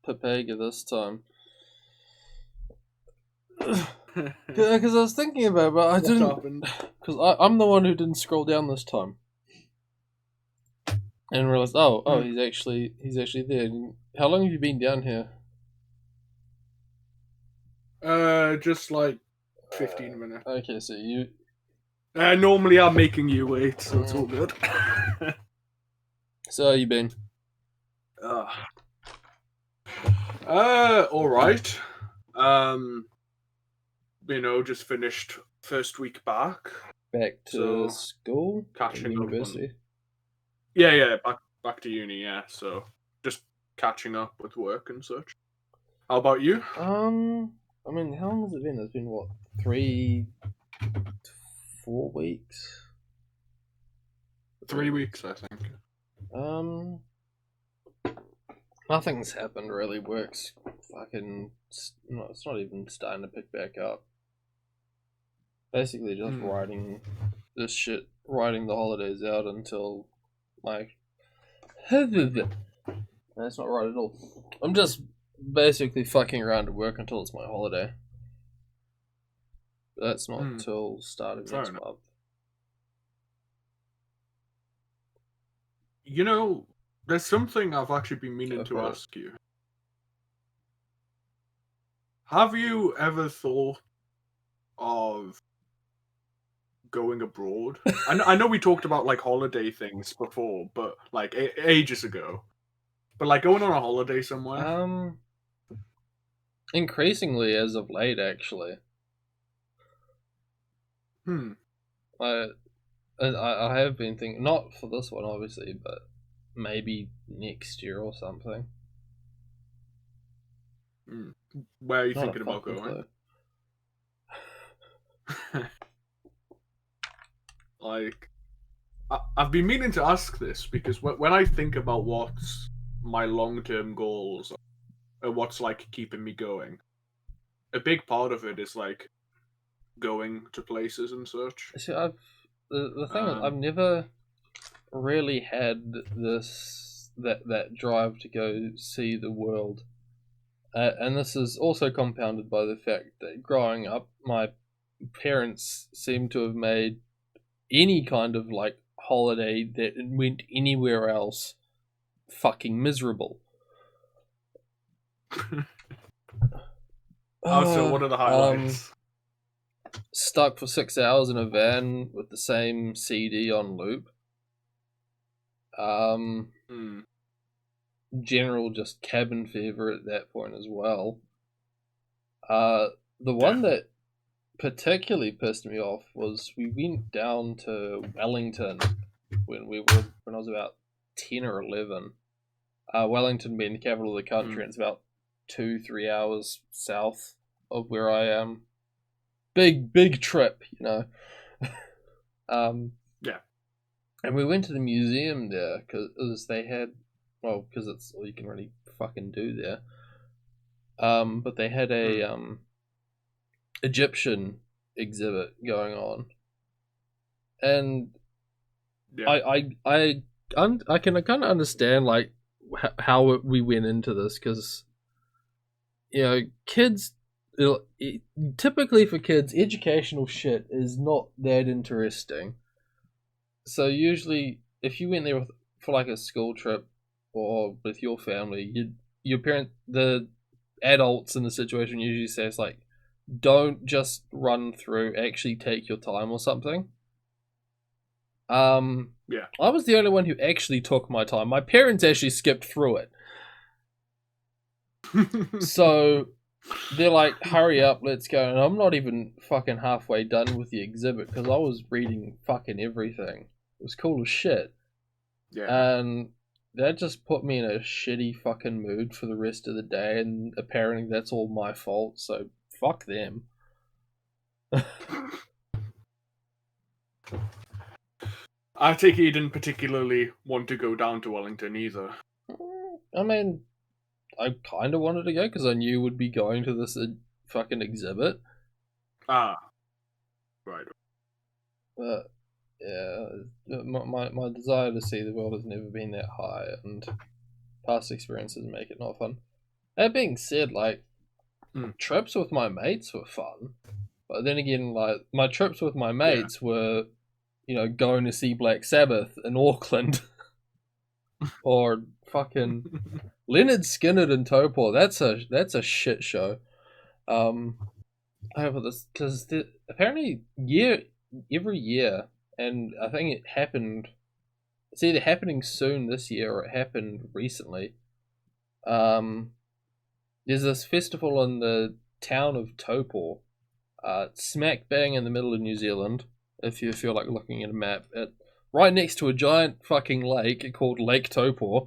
Papega this time. Because I was thinking about it, but I didn't. happened? Because I'm the one who didn't scroll down this time. And realized, he's actually there. How long have you been down here? Just like 15 minutes. Okay, so you. Normally I'm making you wait, so it's all good. So how you been? All right. Just finished first week back. Back to So, school? catching up on- University? Yeah, back to uni. Yeah, so just catching up with work and such. How about you? I mean, how long has it been? It's been what, 4 weeks? 3 weeks, I think. Nothing's happened really. Work's fucking. No, it's not even starting to pick back up. Basically, just writing this shit, writing the holidays out until like. That's not right at all. I'm just basically fucking around at work until it's my holiday. But that's not until start of next month. You know, there's something I've actually been meaning to ask you. Have you ever thought of going abroad? I know we talked about like holiday things before, but like ages ago. But like going on a holiday somewhere. Increasingly as of late, actually. I have been thinking, not for this one obviously, but maybe next year or something. Where are you thinking about going? Like, I've been meaning to ask this because when I think about what's my long-term goals and what's like keeping me going, a big part of it is like going to places and such. See, the thing is, I've never really had that drive to go see the world, and this is also compounded by the fact that growing up, my parents seem to have made any kind of like holiday that went anywhere else fucking miserable. So what are the highlights? Stuck for 6 hours in a van with the same CD on loop. General just cabin fever at that point as well. The one that particularly pissed me off was we went down to Wellington when I was about 10 or 11. Wellington being the capital of the country, and it's about 2-3 hours south of where I am. Big trip, you know. Yeah. And we went to the museum there because they had, because it's all you can really fucking do there. But they had a Egyptian exhibit going on, and I can kind of understand like how we went into this because kids. Typically for kids, educational shit is not that interesting. So usually, if you went there for like a school trip or with your family, the adults in the situation usually say it's like, don't just run through, actually take your time or something. Yeah. I was the only one who actually took my time. My parents actually skipped through it. So they're like, hurry up, let's go. And I'm not even fucking halfway done with the exhibit because I was reading fucking everything. It was cool as shit. Yeah. And that just put me in a shitty fucking mood for the rest of the day, and apparently that's all my fault, so fuck them. I take it you didn't particularly want to go down to Wellington either. I mean, I kind of wanted to go because I knew we'd be going to this fucking exhibit. Right. But yeah, my desire to see the world has never been that high, and past experiences make it not fun. That being said, like Mm. trips with my mates were fun, but then again, like my trips with my Yeah. mates were, going to see Black Sabbath in Auckland or fucking Leonard Skinner in Topor. That's a shit show. Um, over this because apparently every year, and I think it happened. It's either happening soon this year or it happened recently. Um, there's this festival in the town of Topor, smack bang in the middle of New Zealand. If you feel like looking at a map, right next to a giant fucking lake called Lake Topor.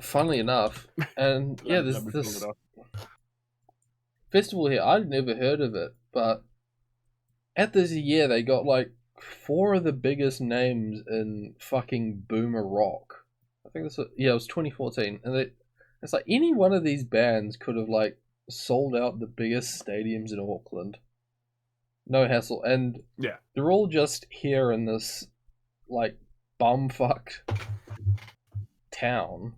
Funnily enough, and yeah, there's Let me pull it this up. festival here. I'd never heard of it, but at this year they got like four of the biggest names in fucking boomer rock. I think it was 2014, and it's like any one of these bands could have like sold out the biggest stadiums in Auckland, no hassle, and Yeah. they're all just here in this like bumfuck town.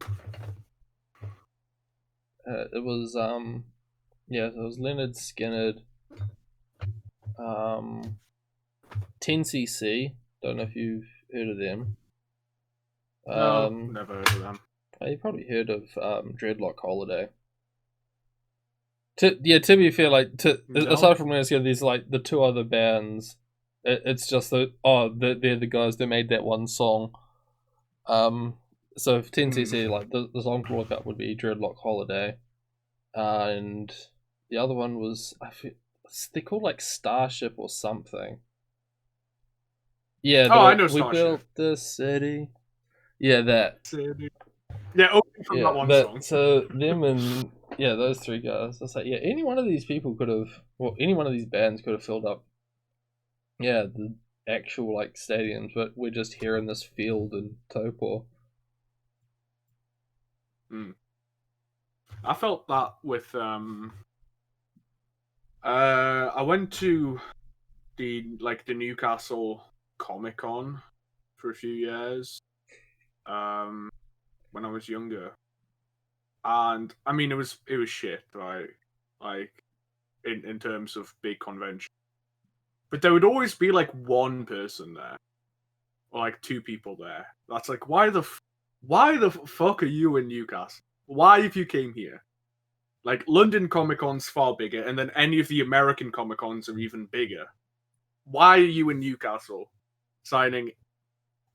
It was it was Leonard Skinner, 10cc. Don't know if you've heard of them. No, never heard of them. You probably heard of Dreadlock Holiday. To be fair, like No. aside from Leonard Skinner, there's like the two other bands. It's just they're the guys that made that one song. So for 10cc, like the song to look up would be Dreadlock Holiday, and the other one was they're called like Starship or something. Yeah, I know we Starship. built the city. Yeah, that. Yeah, only from Yeah, that one song. so them and those three guys. It's like any one of these people could have, well, any one of these bands could have filled up. Yeah, the actual like stadiums, but we're just here in this field in Topor. I felt that with I went to the Newcastle Comic Con for a few years when I was younger, and I mean it was shit, right? Like in terms of big convention, but there would always be like one person there or like two people there. That's like why the fuck are you in Newcastle? Why if you came here? Like London Comic Con's far bigger, and then any of the American Comic Cons are even bigger. Why are you in Newcastle signing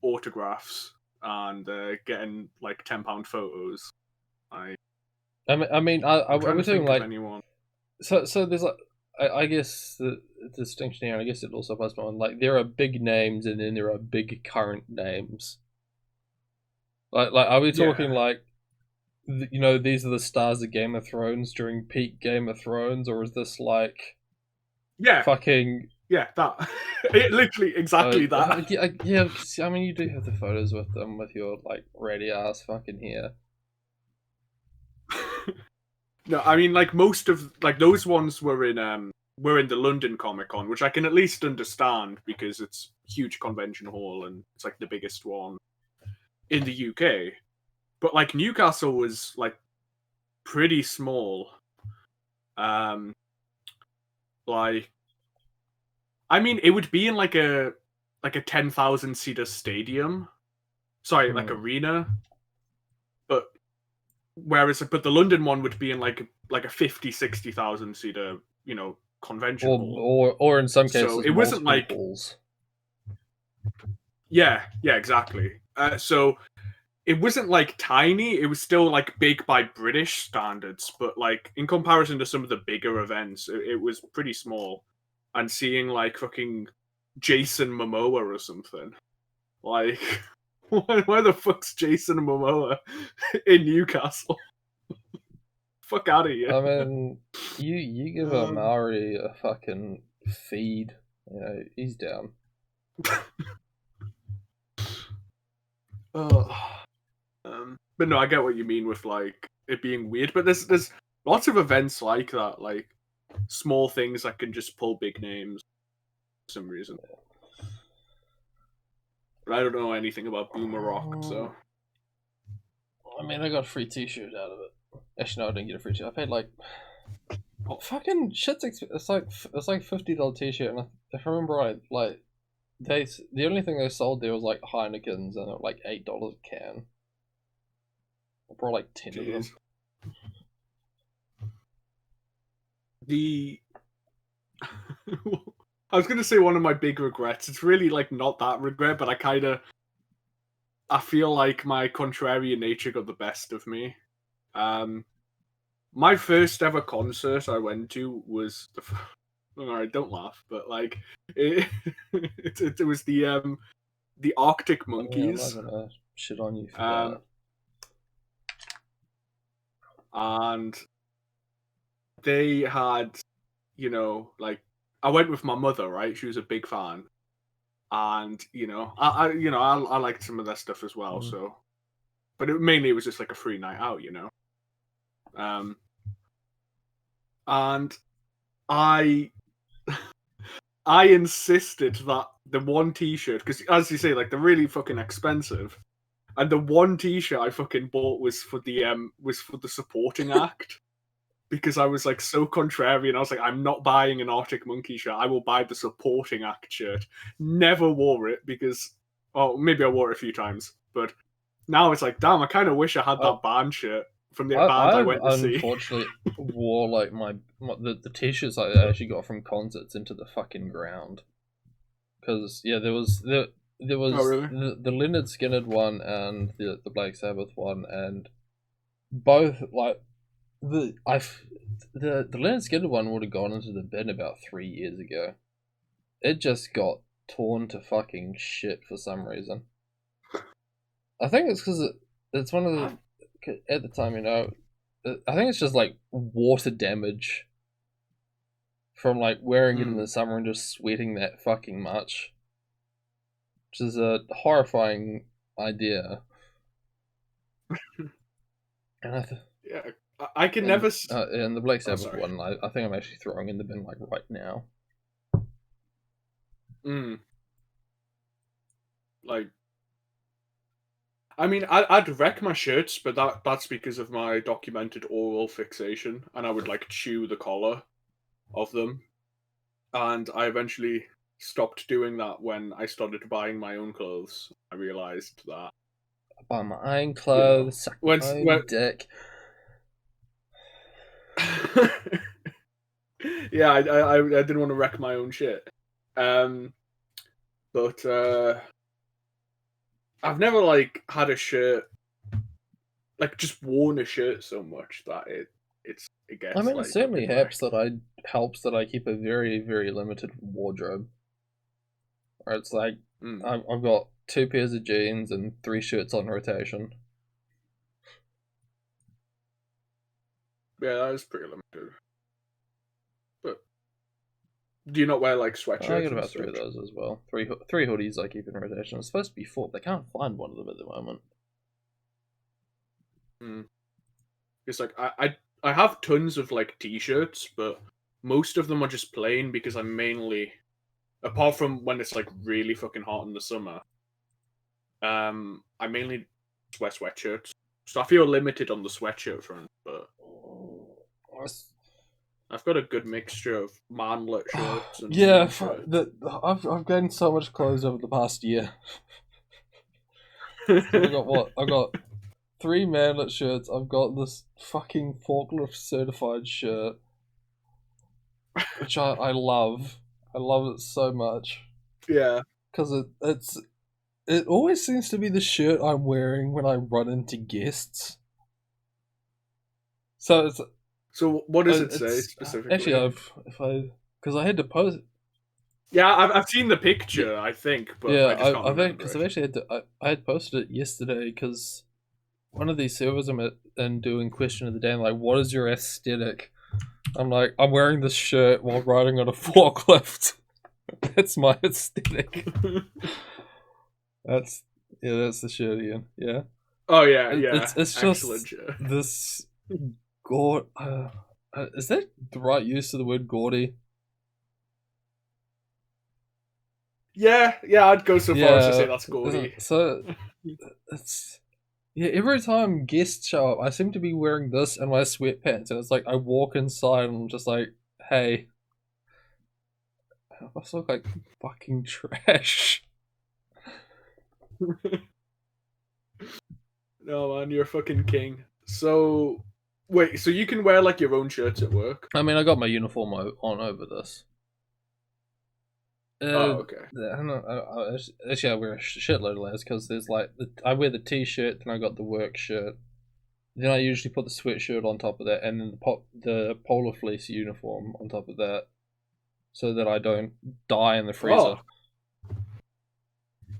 autographs and getting like £10 photos? I was saying like anyone. So there's like I guess the distinction here. I guess it also applies to one. Like there are big names and then there are big current names. Like are we talking like these are the stars of Game of Thrones during peak Game of Thrones, or is this like fucking that literally exactly that? Yeah, I mean you do have the photos with them with your like ratty ass fucking hair. No, I mean like most of like those ones were in the London Comic Con, which I can at least understand because it's a huge convention hall and it's like the biggest one in the UK. But like Newcastle was like pretty small. Like I mean it would be in like a 10,000 seater stadium. Sorry, like arena. But the London one would be in like a 50,000-60,000 seater, convention hall. Or in some cases so it wasn't like halls. Yeah, exactly. So it wasn't like tiny, it was still like big by British standards, but like in comparison to some of the bigger events, it was pretty small. And seeing like fucking Jason Momoa or something. Like why the fuck's Jason Momoa in Newcastle? Fuck out of here. I mean, you give a Maori a fucking feed, he's down. But no, I get what you mean with like it being weird. But there's lots of events like that, like small things that can just pull big names for some reason. But I don't know anything about Boomer Rock, so. I mean, I got a free T-shirt out of it. Actually, no, I didn't get a free t-shirt. I paid like Oh. fucking shit's. It's like $50 t-shirt, and if I remember right, like the only thing they sold there was like Heinekens, and it was like $8 a can. I brought like 10 of them. Jeez. The I was gonna say one of my big regrets. It's really like not that regret, but I feel like my contrarian nature got the best of me. My first ever concert I went to was alright, don't laugh, but like it, it was the Arctic Yeah, I'm Monkeys. not gonna shit on you for that. And they had, like I went with my mother, right? She was a big fan, and I liked some of their stuff as well. Mm. So, but mainly it was just like a free night out, and I I insisted that the one T-shirt, because as you say, like they're really fucking expensive, and the one T-shirt I fucking bought was for the supporting act. Because I was like so contrarian, I was like, I'm not buying an Arctic Monkey shirt. I will buy the supporting act shirt. Never wore it because, maybe I wore it a few times, but now it's like, damn, I kind of wish I had that band shirt from the band I went to see. Unfortunately wore like the t-shirts I actually got from concerts into the fucking ground, because there was Oh, really? the Lynyrd Skynyrd one and the Black Sabbath one, and both like the Lynyrd Skynyrd one would have gone into the bin about 3 years ago. It just got torn to fucking shit for some reason. I think it's because it's one of the at the time, I think it's just like water damage from like wearing it in the summer and just sweating that fucking much, which is a horrifying idea. And I can never. And the Black Sabbath one, I think I'm actually throwing in the bin like right now. Like, I mean, I'd wreck my shirts, but that's because of my documented oral fixation, and I would like chew the collar of them. And I eventually stopped doing that when I started buying my own clothes. I realized that I buy my own clothes, suck my own dick. Yeah, I didn't want to wreck my own shit. But I've never like had a shirt, like just worn a shirt so much that it gets. I mean, like, it certainly helps that I keep a very, very limited wardrobe. Or it's like I've got 2 pairs of jeans and 3 shirts on rotation. Yeah, that is pretty limited. But do you not wear like sweatshirts? I got about 3 of those as well. Three hoodies I keep in rotation. It's supposed to be 4, but I can't find one of them at the moment. It's like I have tons of like t-shirts, but most of them are just plain because I'm mainly, apart from when it's like really fucking hot in the summer, I mainly wear sweatshirts. So I feel limited on the sweatshirt front, but I've got a good mixture of manlet shirts and I've gained so much clothes over the past year. I've got 3 manlet shirts. I've got this fucking forklift certified shirt, which I love. I love it so much. Yeah, because it always seems to be the shirt I'm wearing when I run into guests. So what does it say specifically? Actually, because I had to post. Yeah, I've seen the picture. I think, but yeah, I've actually had to. I had posted it yesterday because one of these servers I'm at and doing question of the day. I'm like, what is your aesthetic? I'm like, I'm wearing this shirt while riding on a forklift. That's my aesthetic. That's the shirt, Ian. Yeah. Oh yeah, yeah. It's just this is that the right use of the word gaudy? Yeah, I'd go so far as to say that's gaudy. So it's Yeah, every time guests show up, I seem to be wearing this and my sweatpants, and it's like I walk inside and I'm just like, hey, I must look like fucking trash. No man, you're a fucking king. So wait, so you can wear like your own shirts at work? I mean, I got my uniform on over this. Oh, okay. I don't know. Actually, I wear a shitload of layers because there's like I wear the t-shirt, then I got the work shirt. Then I usually put the sweatshirt on top of that, and then the polar fleece uniform on top of that, so that I don't die in the freezer. Oh,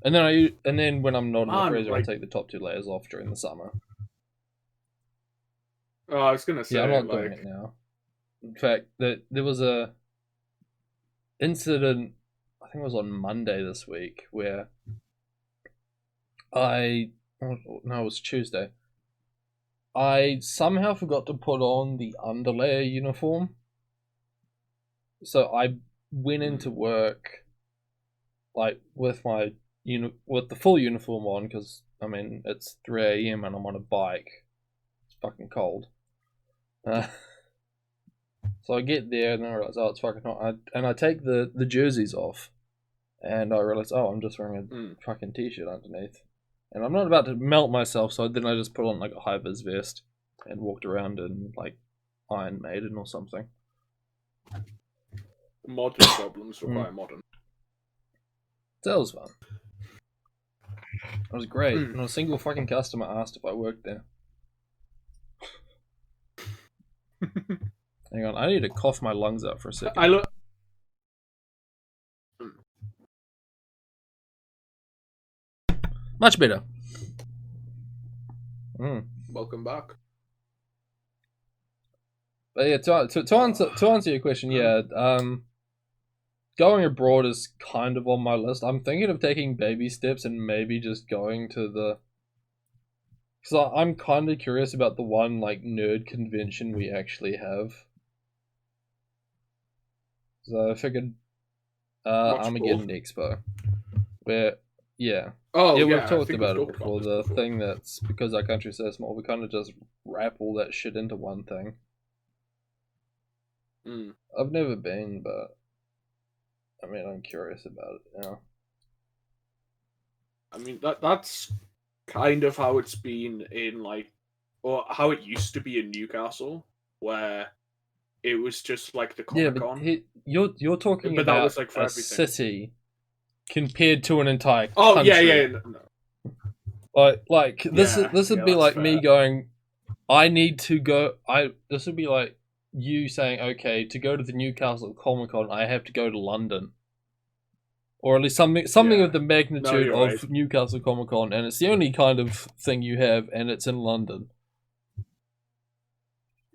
And then when I'm not in the man, freezer, I like, take the top 2 layers off during the summer. oh, I was gonna say, Yeah, I'm not doing like, it now. In fact, there was a incident. I think it was on Monday this week where no, it was Tuesday. I somehow forgot to put on the underlayer uniform. So I went into work like with my with the full uniform on because I mean it's 3 a.m. and I'm on a bike. It's fucking cold. So I get there and I realize, oh, it's fucking hot. And I take the jerseys off, and I realize, oh, I'm just wearing a fucking t-shirt underneath, and I'm not about to melt myself. So then I just put on like a high vis vest and walked around in like Iron Maiden or something. modern problems require modern. So that was fun. It was great. Not a single fucking customer asked if I worked there. Hang on, I need to cough my lungs out for a second. I look. Much better. Welcome back. But yeah, to answer your question, yeah, going abroad is kind of on my list. I'm thinking of taking baby steps and maybe just going to the. Because I'm kind of curious about the one like nerd convention we actually have. So I figured Armageddon Expo, where yeah, we've talked about it before. The thing that's because our country's so small, we kind of just wrap all that shit into one thing. I've never been, but I mean, I'm curious about it now. I mean, that's kind of how it's been in like, or how it used to be in Newcastle, where it was just like the Comic-Con. Yeah, but you're talking about that was like for a city compared to an entire country. Oh yeah. No. Like this would be like fair. Me going, I need to go. This would be like you saying, okay, to go to the Newcastle Comic-Con, I have to go to London, or at least something of the magnitude of right. Newcastle Comic-Con, and it's the only kind of thing you have, and it's in London.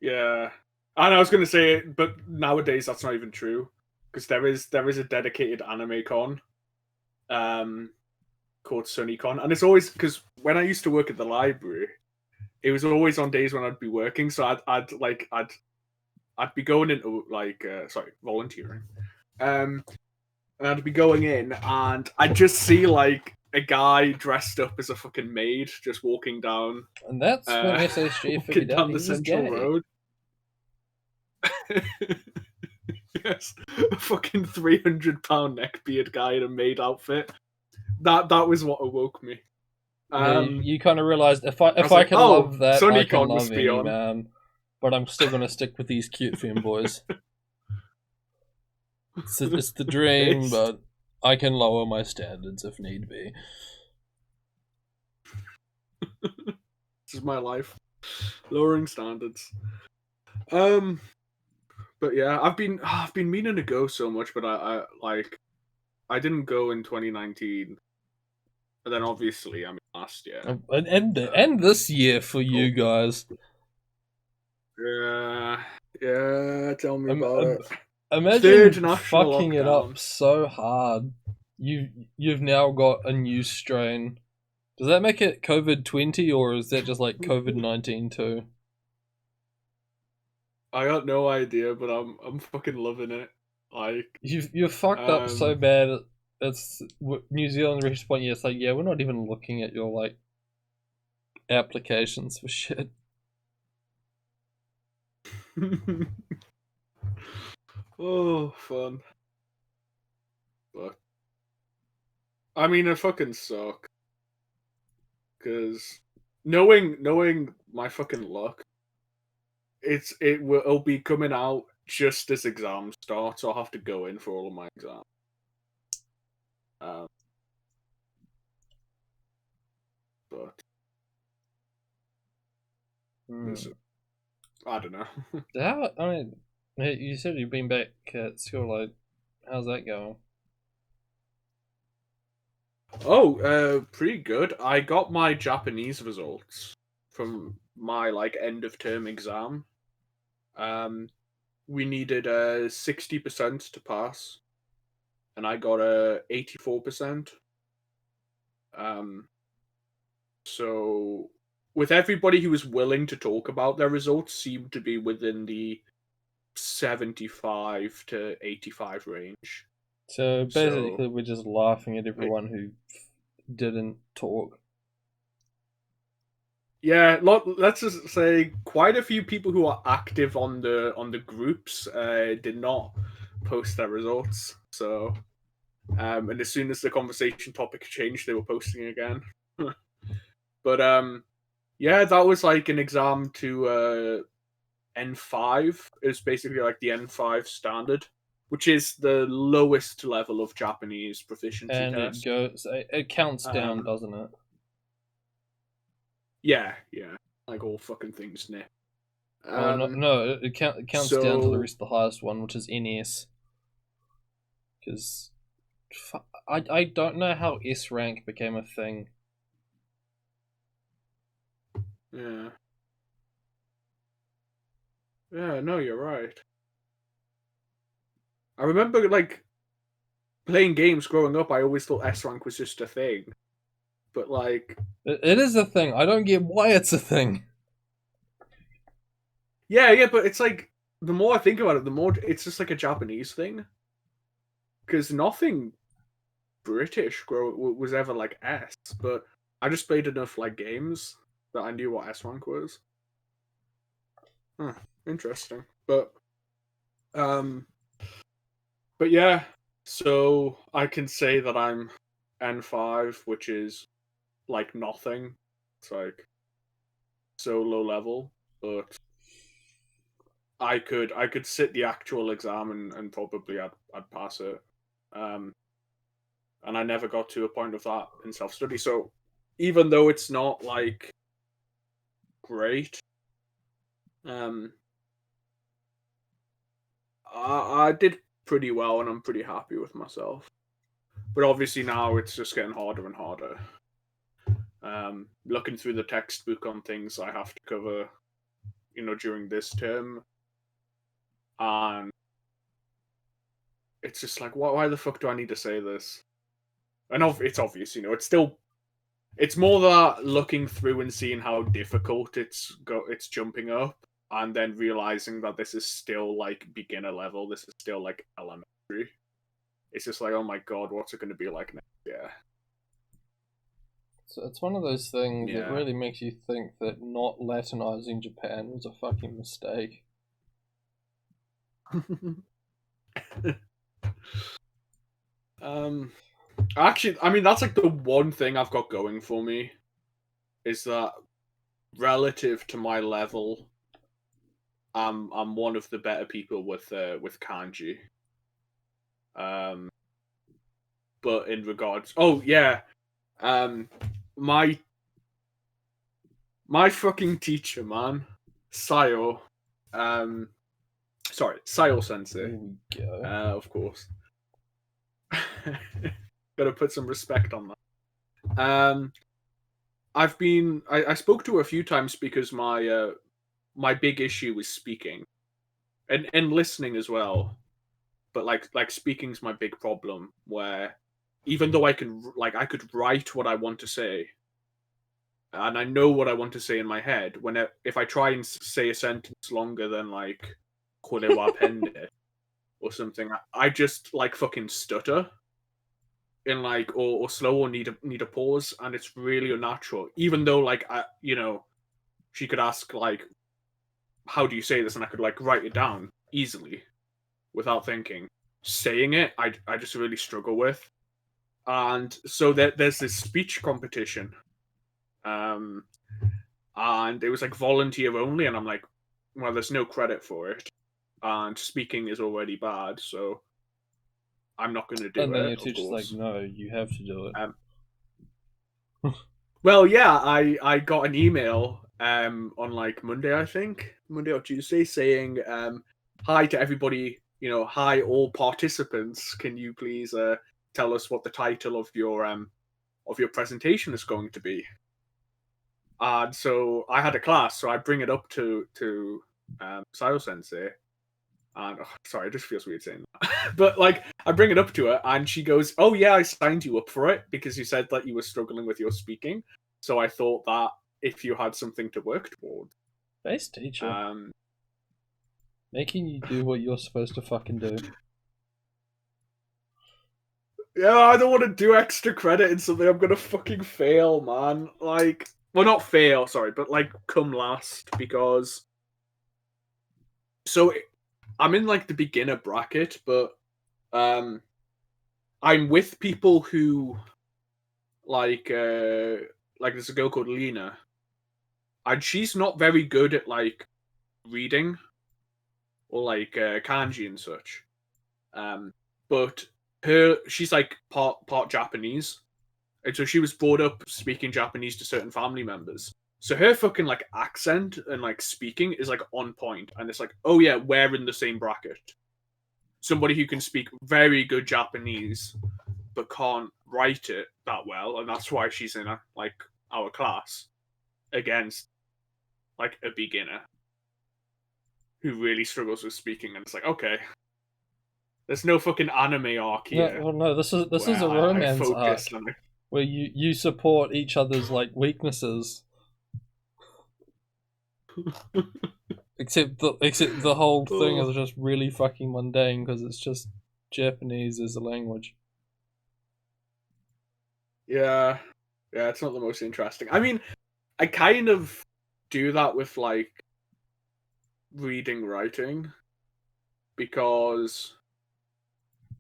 Yeah, and I was going to say, but nowadays that's not even true because there is a dedicated anime con, called SunnyCon, and it's always because when I used to work at the library, it was always on days when I'd be working, so I'd be going into like volunteering, and I'd be going in, and I'd just see like a guy dressed up as a fucking maid just walking down, and that's when SSG figured out down the central road. Yes, a fucking £300 neckbeard guy in a maid outfit. That was what awoke me. You kind of realized if I can love that, SunnyCon I can love any man. But I'm still gonna stick with these cute femboys. It's the dream, but I can lower my standards if need be. This is my life, lowering standards. But yeah, I've been meaning to go so much, but I didn't go in 2019. And then obviously, I mean, last year and this year for you guys. Yeah. Tell me about it. Imagine fucking it up so hard. You've now got a new strain. Does that make it COVID-20 or is that just like COVID-19 too? I got no idea, but I'm fucking loving it. Like you're fucked up so bad. It's New Zealand reached a point. Yeah, it's like we're not even looking at your like applications for shit. Oh, fun. But I mean, it fucking sucks. Because knowing my fucking luck, it'll be coming out just as exams start, so I'll have to go in for all of my exams. But I don't know. How? I mean, you said you've been back at school. Like, how's that going? Oh, pretty good. I got my Japanese results from my end of term exam. We needed 60% to pass, and I got 84%. So with everybody who was willing to talk about their results seemed to be within the 75 to 85 range. So basically, we're just laughing at everyone who didn't talk. Yeah, let's just say quite a few people who are active on the groups did not post their results. So, and as soon as the conversation topic changed, they were posting again. But yeah, that was like an exam to N5. It's basically like the N5 standard, which is the lowest level of Japanese proficiency And test. it counts down, doesn't it? Yeah, like all fucking things, Nick. No, it counts down to the rest of the highest one, which is NS. Because I don't know how S rank became a thing. Yeah. Yeah, no, you're right. I remember playing games growing up. I always thought S rank was just a thing, but it is a thing. I don't get why it's a thing. Yeah, but it's like the more I think about it, the more it's just like a Japanese thing, because nothing British was ever like S. But I just played enough games that I knew what S rank was. Huh, interesting, but yeah. So I can say that I'm N5, which is nothing. It's so low level, but I could sit the actual exam and probably I'd pass it. And I never got to a point of that in self study. So even though it's not great, I did pretty well, and I'm pretty happy with myself. But obviously now it's just getting harder and harder. Looking through the textbook on things I have to cover, during this term, and it's just like, why the fuck do I need to say this? And it's obvious, it's more that looking through and seeing how difficult it's jumping up, and then realizing that this is still beginner level. This is still elementary. It's just like, oh my god, what's it going to be like next year? So it's one of those things that really makes you think that not Latinizing Japan was a fucking mistake. Actually, I mean, that's the one thing I've got going for me, is that relative to my level, I'm one of the better people with kanji. But in regards, my fucking teacher, man, Sayo, Sayo Sensei. Here we go. Of course. Gotta put some respect on that. I spoke to her a few times because my big issue is speaking, and listening as well, but speaking's my big problem, where even though I could write what I want to say, and I know what I want to say in my head, if I try and say a sentence longer than korewa pende or something, I just fucking stutter. in like or slow or need a pause, and it's really unnatural. Even though like she could ask like, how do you say this, and I could like write it down easily without thinking. Saying it, I just really struggle with. And so there's this speech competition, and it was like volunteer only, and I'm like, well, there's no credit for it, and speaking is already bad, so I'm not going to do And then it. your Of teacher's like, course. no, you have to do it. Well, yeah, I got an email on like Monday, I think, Monday or Tuesday, saying hi to everybody. Hi all participants. Can you please tell us what the title of your presentation is going to be? And so I had a class, so I bring it up to Sayo Sensei, and sorry, it just feels weird saying that. But like, I bring it up to her, and she goes, "Oh yeah, I signed you up for it because you said that you were struggling with your speaking. So I thought that if you had something to work towards, Base teacher. um, Making you do what you're supposed to fucking do. yeah, I don't want to do extra credit in something I'm gonna fucking fail, man. Like, well, not fail, sorry, but like come last because. So I'm in like the beginner bracket, but I'm with people who like there's a girl called Lena, and she's not very good at like reading or like kanji and such. But she's like part Japanese, and so she was brought up speaking Japanese to certain family members. So her fucking like accent and like speaking is like on point, and it's like, oh yeah, we're in the same bracket. Somebody who can speak very good Japanese but can't write it that well, and that's why she's in our class against like a beginner who really struggles with speaking. And it's like, okay, there's no fucking anime arc here. No, well, no, this is a I romance arc focus on it. where you support each other's like weaknesses. Except the whole thing is just really fucking mundane because it's just Japanese as a language. Yeah, it's not the most interesting. I mean, I kind of do that with like reading, writing, because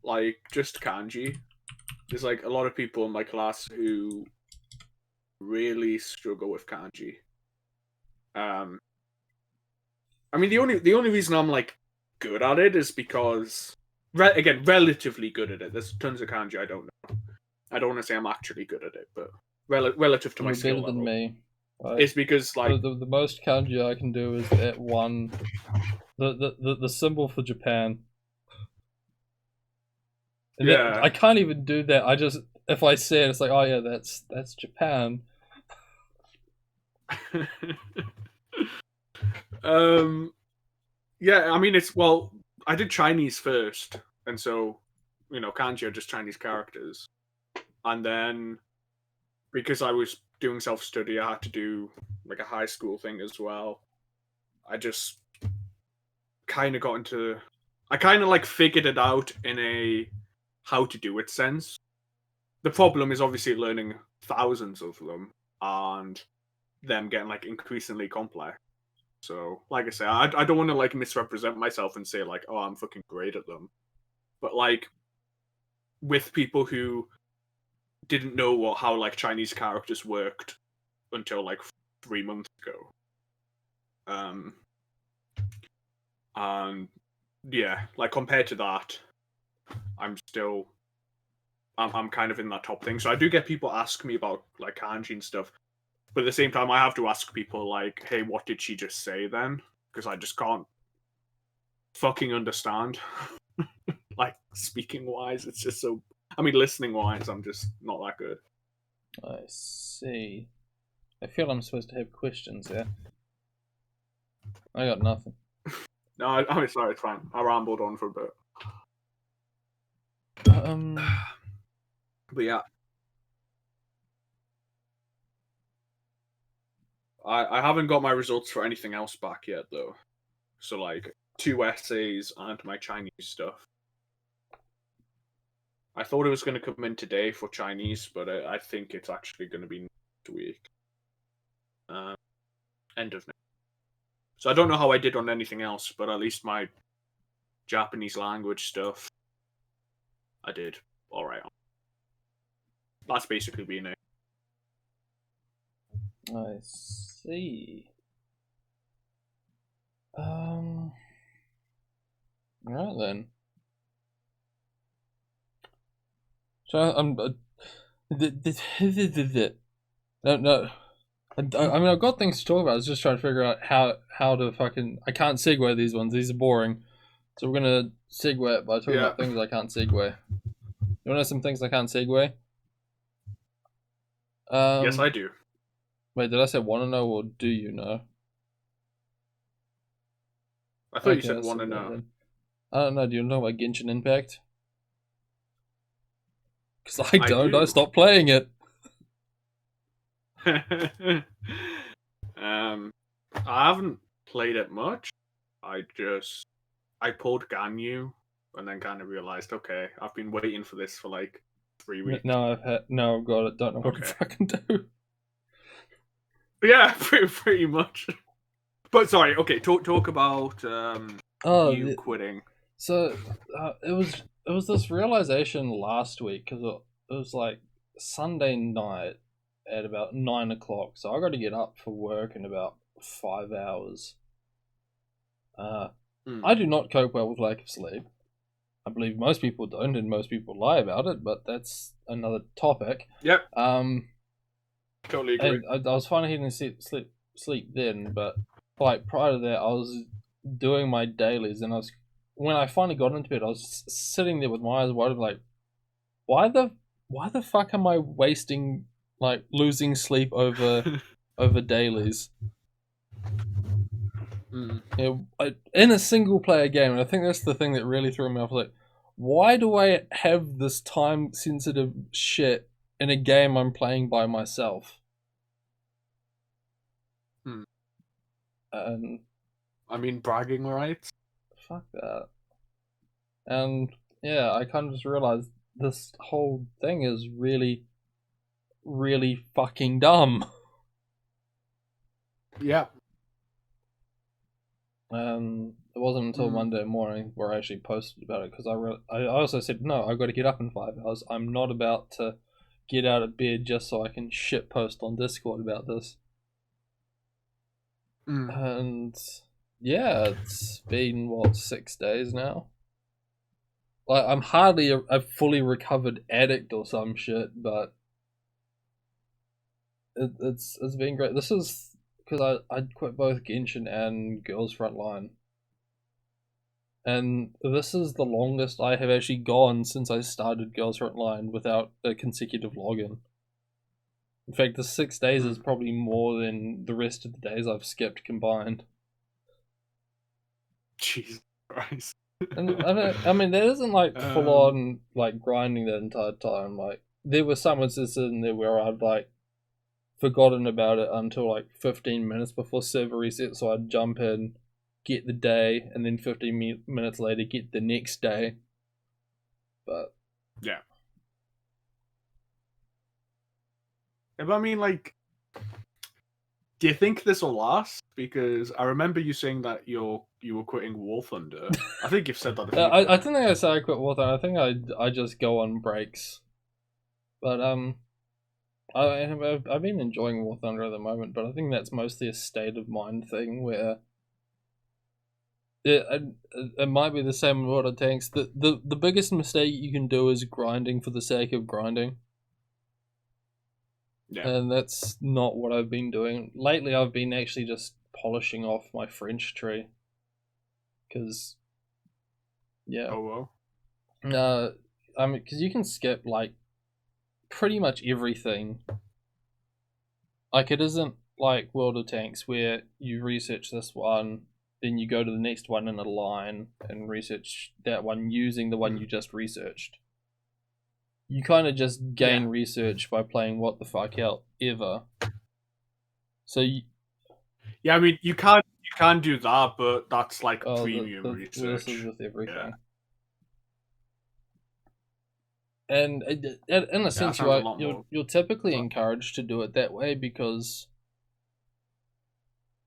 like just kanji. There's like a lot of people in my class who really struggle with kanji. I mean, the only reason I'm like good at it is because again, relatively good at it. There's tons of kanji I don't know. I don't want to say I'm actually good at it, but relative to my You're skill better than level, me. it's because like the most kanji I can do is that one, the symbol for Japan. And yeah. I can't even do that. I just, if I say it, it's like, oh yeah, that's Japan. Yeah, I mean I did Chinese first, and so kanji are just Chinese characters, and then because I was doing self study, I had to do like a high school thing as well. I just kind of got into, I kind of like figured it out in a how to do it sense. The problem is obviously learning thousands of them and them getting like increasingly complex. So, like I say, I don't want to like misrepresent myself and say like, oh, I'm fucking great at them. But like with people who didn't know how like Chinese characters worked until like 3 months ago. And yeah, like compared to that, I'm kind of in that top thing. So I do get people ask me about like kanji and stuff, but at the same time, I have to ask people like, "Hey, what did she just say then?" Because I just can't fucking understand. Like speaking wise, it's just so. I mean, listening wise, I'm just not that good. I see. I feel I'm supposed to have questions there. I got nothing. No, I'm sorry, it's fine. I rambled on for a bit. But yeah, I haven't got my results for anything else back yet though. So like 2 essays and my Chinese stuff. I thought it was going to come in today for Chinese, but I think it's actually going to be next week. End of next. So I don't know how I did on anything else, but at least my Japanese language stuff, I did all right. That's basically being it. I see. Right then. So I'm. No. I mean, I've got things to talk about. I was just trying to figure out how to fucking. I can't segue these ones. These are boring. So we're gonna segue it by talking about things I can't segue. You want to know some things I can't segue? Yes, I do. Wait, did I say want to know or do you know? I thought you said want to know. Then. I don't know. Do you know about Genshin Impact? Because I don't. I stopped playing it. I haven't played it much. I pulled Ganyu and then kind of realized, okay, I've been waiting for this for like 3 weeks. No, I've got it. Don't know what to fucking do. Yeah, pretty much. But sorry, okay, talk about you quitting. So it was this realization last week because it was like Sunday night at about 9 o'clock. So I got to get up for work in about 5 hours. I do not cope well with lack of sleep. I believe most people don't, and most people lie about it. But that's another topic. Yep. Totally agree. I was finally getting sleep then, but like prior to that, I was doing my dailies, and when I finally got into bed, I was sitting there with my eyes wide, like, why the fuck am I wasting, like, losing sleep over dailies? In a single player game, and I think that's the thing that really threw me off. Like, why do I have this time sensitive shit in a game I'm playing by myself? And I mean, bragging rights. Fuck that. And yeah, I kind of just realized this whole thing is really, really fucking dumb. Yeah. It wasn't until Monday morning where I actually posted about it because I also said, no, I've got to get up in 5 hours. I'm not about to get out of bed just so I can shit post on Discord about this. And yeah, it's been, 6 days now? Like, I'm hardly a fully recovered addict or some shit, but it's been great. This is because I quit both Genshin and Girls Frontline, and this is the longest I have actually gone since I started Girls Frontline without a consecutive login. In fact, the 6 days is probably more than the rest of the days I've skipped combined. Jesus Christ. And I mean, that isn't like full on like grinding that entire time. Like, there were some instances in there where I'd like forgotten about it until like 15 minutes before server reset, so I'd jump in, get the day, and then 15 minutes later get the next day. But yeah. I mean, like, do you think this will last? Because I remember you saying that you were quitting War Thunder. I think you've said that. I think I said I quit War Thunder. I think I just go on breaks. But I've been enjoying War Thunder at the moment, but I think that's mostly a state of mind thing where it might be the same with Water Tanks. The biggest mistake you can do is grinding for the sake of grinding. Yeah. And that's not what I've been doing. Lately, I've been actually just polishing off my French tree. Because, yeah. Oh, well. I mean, because you can skip, like, pretty much everything. Like, it isn't like World of Tanks where you research this one, then you go to the next one in a line and research that one using the one you just researched. You kind of just gain research by playing what the fuck out ever. So yeah, I mean, you can do that, but that's like premium research. This is with everything. And in a sense, sounds a lot more you're typically fun. encouraged to do it that way because,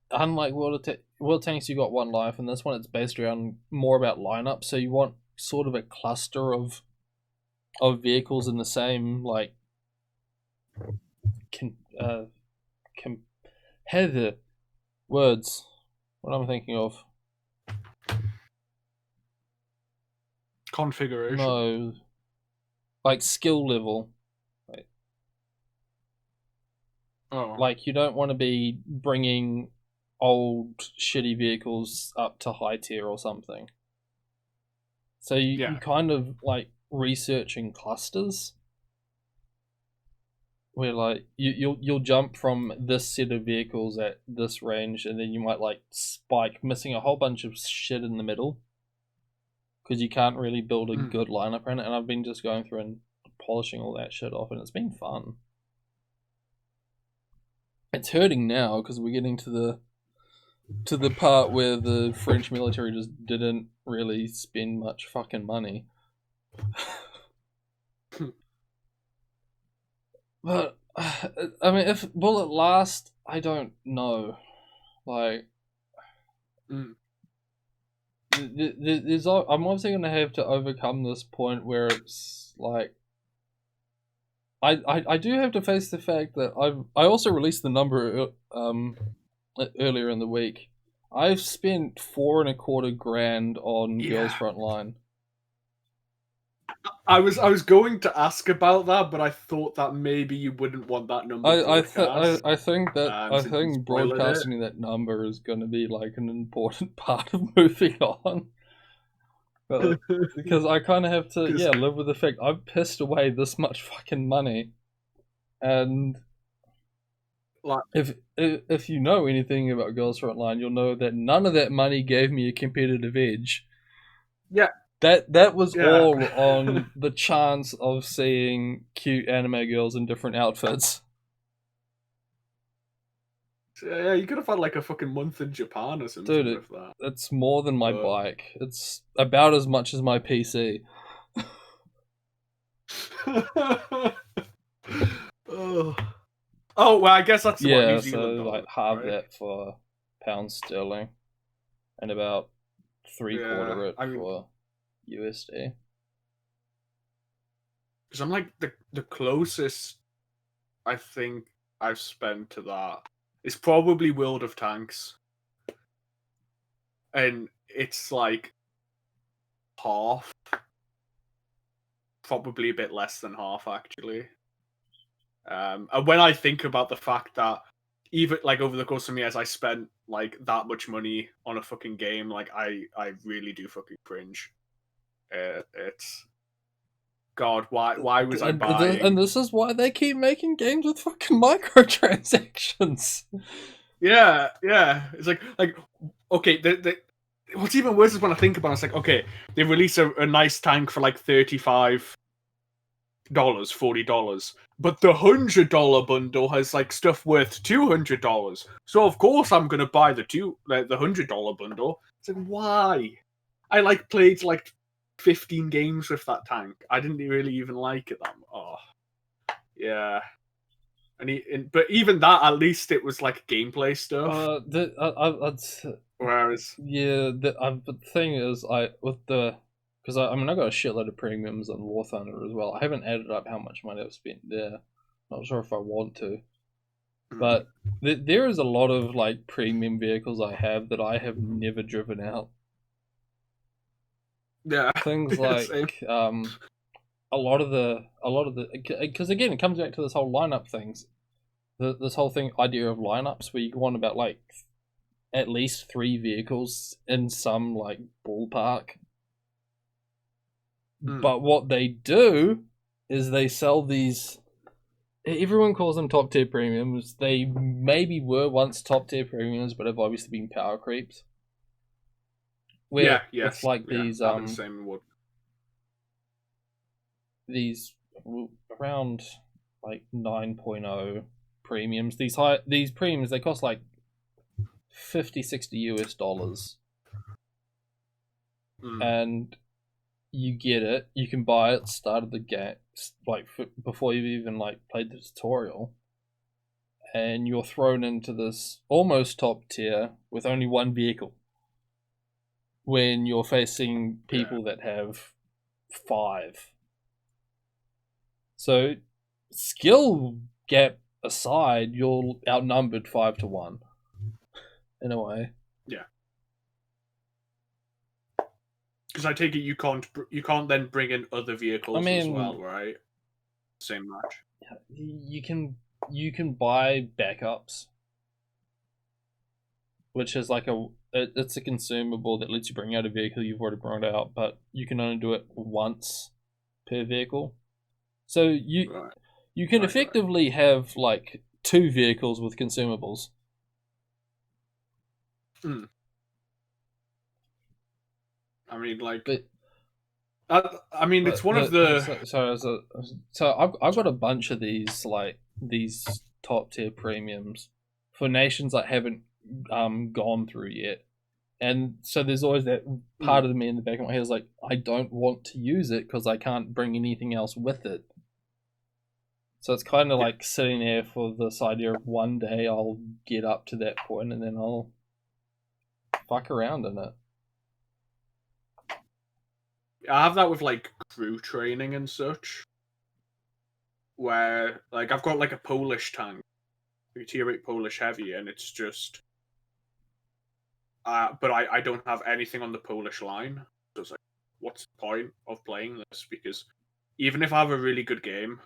unlike World of Tanks, you got one life, and this one it's based around more about lineup. So you want sort of a cluster of vehicles in the same like Heather words. What am I thinking of? Configuration. No, like skill level. Oh. Like you don't want to be bringing old shitty vehicles up to high tier or something. So you kind of like researching clusters where like you'll jump from this set of vehicles at this range, and then you might like spike, missing a whole bunch of shit in the middle because you can't really build a good lineup around it. And I've been just going through and polishing all that shit off, and it's been fun. It's hurting now because we're getting to the part where the French military just didn't really spend much fucking money. But I mean, will it last? I don't know. Like, there's I'm obviously going to have to overcome this point where it's like I do have to face the fact that I also released the number earlier in the week. I've spent $4.25 on Girls Frontline. I was going to ask about that, but I thought that maybe you wouldn't want that number. I think broadcasting that number is going to be like an important part of moving on. Because I kind of have to live with the fact I've pissed away this much fucking money, and like if you know anything about Girls Frontline, you'll know that none of that money gave me a competitive edge. Yeah. That was all on the chance of seeing cute anime girls in different outfits. Yeah, you could have had like a fucking month in Japan or something. Dude, with that. It's more than my bike. It's about as much as my PC. Oh, well, I guess that's yeah. New Zealand so like halve that for pounds sterling, and about 3/4 it for USD. Because I'm like the closest I think I've spent to that is probably World of Tanks, and it's like half, probably a bit less than half actually. And when I think about the fact that even like over the course of years I spent like that much money on a fucking game, like I really do fucking cringe. It's God, why was I buying? And this is why they keep making games with fucking microtransactions. Yeah. It's like okay, what's even worse is when I think about it, it's like, okay, they release a nice tank for like $35, $40, but the $100 bundle has like stuff worth $200. So of course I'm gonna buy the $100 bundle. It's like, why? I like played like 15 games with that tank. I didn't really even like it that much. Oh, yeah. But even that, at least it was like gameplay stuff. Whereas, the thing is, because I got a shitload of premiums on War Thunder as well. I haven't added up how much money I've spent there. Not sure if I want to, but there is a lot of like premium vehicles I have that I have never driven out. Yeah, things like a lot of the because again it comes back to this whole lineup things. This whole idea of lineups where you want about like at least 3 vehicles in some like ballpark. But what they do is they sell these. Everyone calls them top tier premiums. They maybe were once top tier premiums, but have obviously been power creeps. Where it's like these these around like 9.0 premiums. These premiums, they cost like $50-$60 and you get it. You can buy it start of the game, before you've even like played the tutorial, and you're thrown into this almost top tier with only one vehicle when you're facing people that have 5. So, skill gap aside, you're outnumbered 5-1 in a way. Yeah. Because I take it you can't then bring in other vehicles as well, right? Same match. You can buy backups, which is like it's a consumable that lets you bring out a vehicle you've already brought out, but you can only do it once per vehicle. So you can effectively have like 2 vehicles with consumables. I mean, like, but, it's one of the. So I've got a bunch of these top tier premiums for nations I haven't gone through yet, and so there's always that part of me in the back of my head is like, I don't want to use it because I can't bring anything else with it. So it's kind of like sitting there for this idea of one day I'll get up to that point and then I'll fuck around in it. I have that with like crew training and such, where like I've got like a Polish tank, like a tier 8 Polish heavy, and it's just, but I don't have anything on the Polish line. So it's like, what's the point of playing this? Because even if I have a really good game,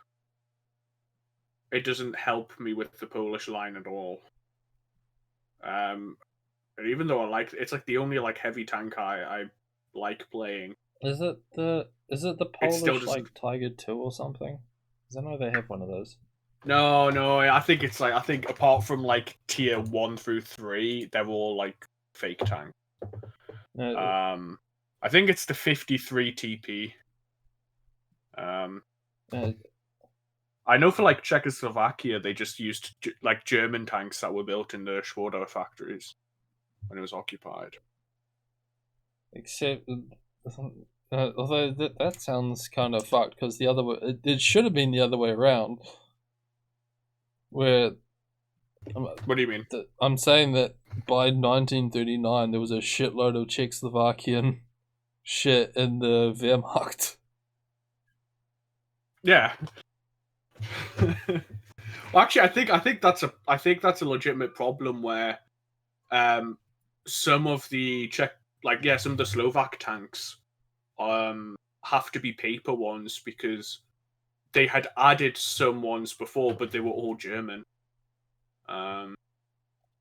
it doesn't help me with the Polish line at all. And even though it's like the only like heavy tank I like playing. Is it the Polish like Tiger 2 or something? Because I know they have one of those. No, I think it's like, I think apart from like tier 1 through 3, they're all like fake tank. No, I think it's the 53 TP. I know for like Czechoslovakia, they just used like German tanks that were built in the Škoda factories when it was occupied. Except, although that sounds kind of fucked because the other way, it should have been the other way around. Where, what do you mean? I'm saying that by 1939 there was a shitload of Czechoslovakian shit in the Wehrmacht. Yeah. Well, actually, I think that's a legitimate problem where, some of the some of the Slovak tanks, have to be paper ones because they had added some ones before, but they were all German. So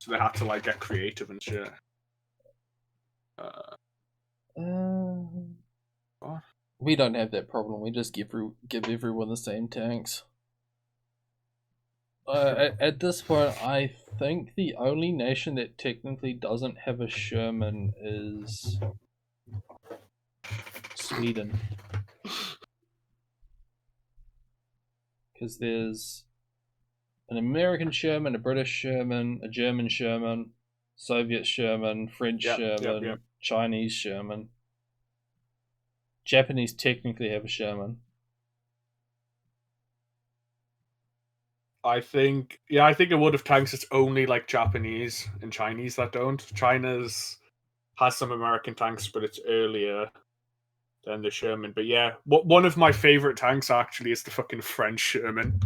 they had to like get creative and shit. We don't have that problem. We just give everyone the same tanks. At this point, I think the only nation that technically doesn't have a Sherman is Sweden. Because there's an American Sherman, a British Sherman, a German Sherman, Soviet Sherman, French Sherman, Chinese Sherman. Japanese technically have a Sherman. I think a World of Tanks it's only like Japanese and Chinese that don't. China's has some American tanks, but it's earlier than the Sherman. But yeah, one of my favorite tanks actually is the fucking French Sherman.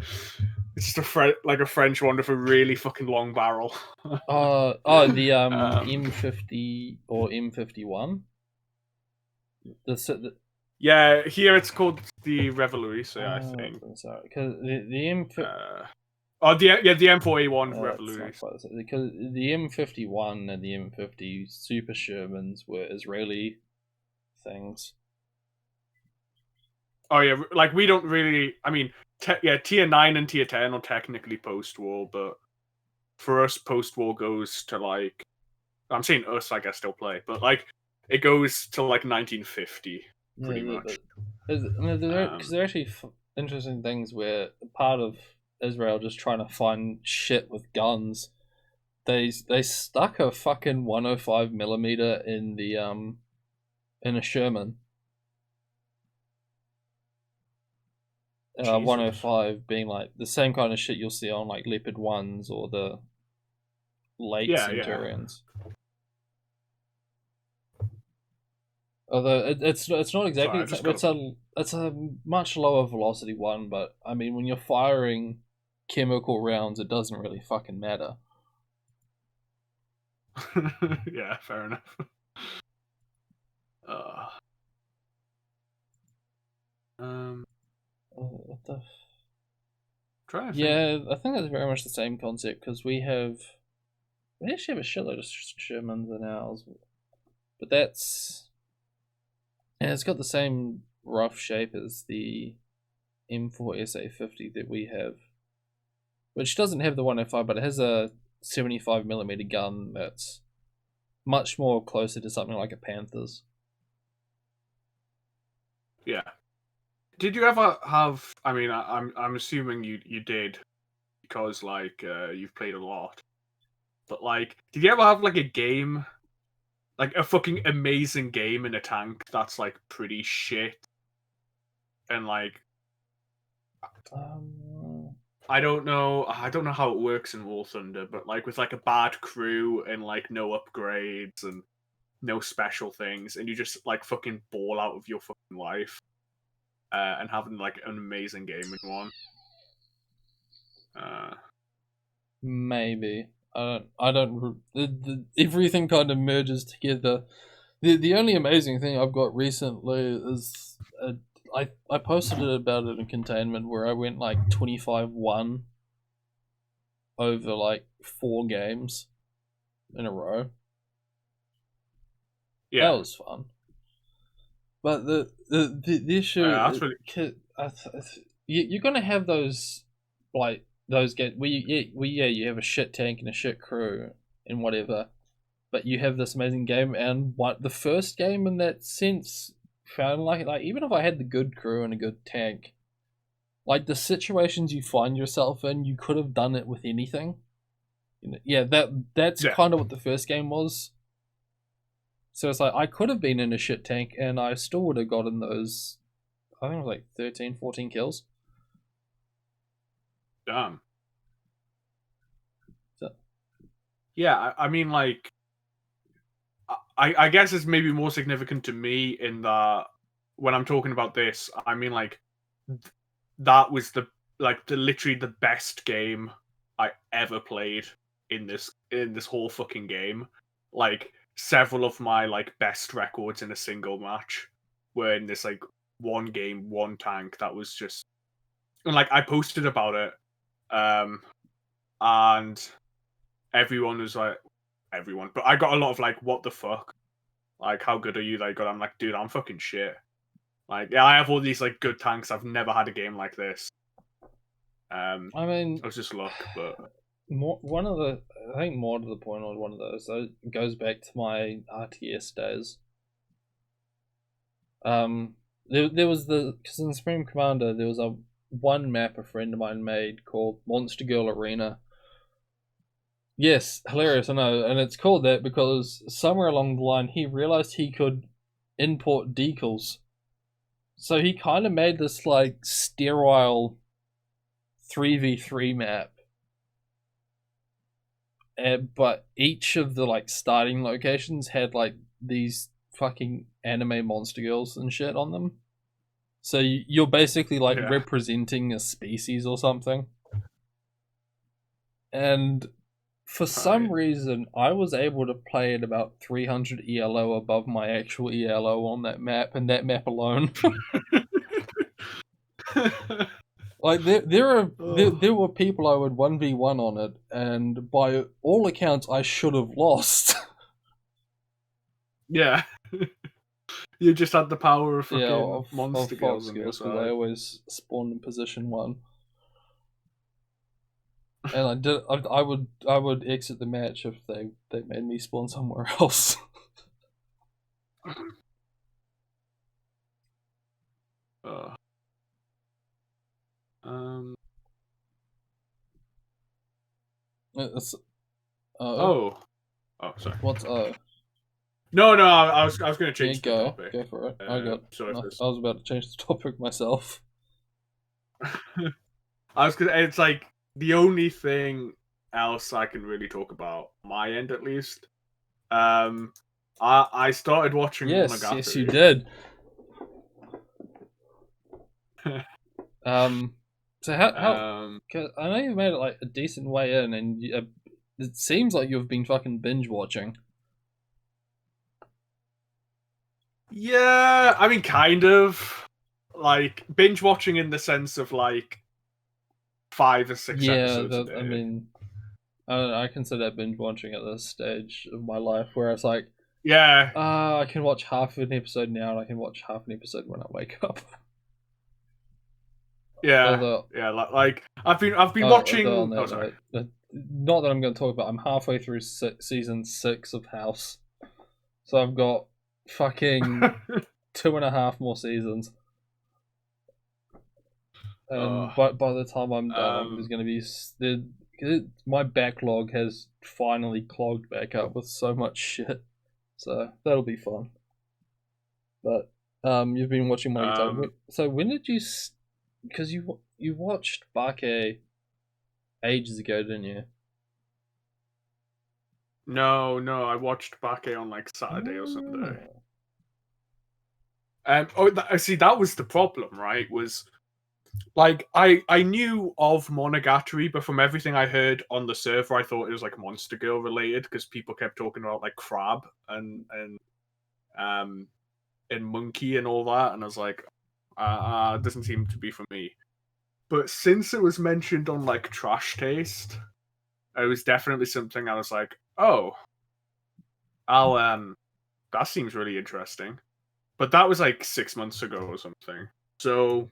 It's just a French one with a really fucking long barrel. The M50 or M51. Yeah, here it's called the Revolution, I think. Sorry, because the M50. The M4A1 Revolution. Because the M51 and the M50 Super Shermans were Israeli things. Oh yeah, like we don't really. I mean, tier 9 and tier 10 are technically post-war, but for us, post-war goes to like. I'm saying us, I guess still play, but like it goes to like 1950. Pretty much. Because there are actually interesting things where part of Israel just trying to find shit with guns. They stuck a fucking 105mm in the in a Sherman. Jesus. 105 being like the same kind of shit you'll see on like Leopard 1s or the late Yeah, Centurions. Although it's not exactly Sorry, the same. It's a much lower velocity one, but I mean when you're firing chemical rounds, it doesn't really fucking matter. Yeah, fair enough. What the? Trying to think. Yeah, I think that's very much the same concept because we actually have a shitload of Shermans in ours, but that's it's got the same rough shape as the M4 SA50 that we have, which doesn't have the 105, but it has a 75mm gun that's much more closer to something like a Panther's. Yeah. Did you ever have? I mean, I'm assuming you did, because like you've played a lot. But like, did you ever have like a game, like a fucking amazing game in a tank that's like pretty shit, and like I don't know how it works in War Thunder, but like with like a bad crew and like no upgrades and no special things, and you just like fucking ball out of your fucking life, and having like an amazing game in one. Maybe I don't. Everything kind of merges together. The only amazing thing I've got recently is I posted it about it in Containment where I went like 25-1 over like 4 games in a row. Yeah, that was fun. But the issue, that's really... you're gonna have those like those games where you have a shit tank and a shit crew and whatever, but you have this amazing game. And what the first game in that sense found like even if I had the good crew and a good tank, like the situations you find yourself in, you could have done it with anything. Yeah, that's kind of what the first game was. So it's like I could have been in a shit tank and I still would have gotten those, I think it was like 13, 14 kills. Damn. So. Yeah, I mean, like, I guess it's maybe more significant to me in that when I'm talking about this, I mean, like, that was literally the best game I ever played in this whole fucking game. Like, several of my like best records in a single match were in this like one game, one tank that was just, and like I posted about it, and everyone was like, but I got a lot of like, what the fuck, like how good are you? Like, I'm like, dude, I'm fucking shit. Like, yeah, I have all these like good tanks. I've never had a game like this. I mean, it was just luck, but I think more to the point on one of those, so it goes back to my RTS days. There was because in Supreme Commander there was a one map a friend of mine made called Monster Girl Arena. Yes, hilarious, I know, and it's called that because somewhere along the line he realized he could import decals. So he kind of made this like sterile 3v3 map. But each of the like starting locations had like these fucking anime monster girls and shit on them. So you're basically like representing a species or something. And for some reason, I was able to play at about 300 ELO above my actual ELO on that map, and that map alone. Like there were people I would 1v1 on it, and by all accounts, I should have lost. Yeah. You just had the power of fucking monster girls on your side. I always spawned in position 1. And I would exit the match if they made me spawn somewhere else. Sorry. What's No, I was going to change the topic. Go for it. I was about to change the topic myself. It's like the only thing else I can really talk about, my end at least. I started watching Yes, Monogatari. yes, you did. So how? 'Cause I know you made it like a decent way in, and it seems like you've been fucking binge watching. Yeah, I mean, kind of like binge watching in the sense of like 5 or 6 episodes a day. I mean, I consider binge watching at this stage of my life, where it's like, yeah, I can watch half of an episode now, and I can watch half an episode when I wake up. yeah, Although, yeah. Like I've been watching. although on that Oh, sorry. note, not that I'm going to talk about. I'm halfway through season 6 of House, so I've got fucking 2.5 more seasons. And by the time I'm done, there's going to be my backlog has finally clogged back up with so much shit, so that'll be fun. But you've been watching Monogatari. So when did you? Because you watched Bake ages ago, didn't you? No, I watched Bake on like Saturday or Sunday. See, that was the problem, right? Was like I knew of Monogatari, but from everything I heard on the server, I thought it was like Monster Girl related because people kept talking about like Crab and Monkey and all that, and I was like, it doesn't seem to be for me. But since it was mentioned on like Trash Taste, it was definitely something I was like, oh, that seems really interesting. But that was like 6 months ago or something. So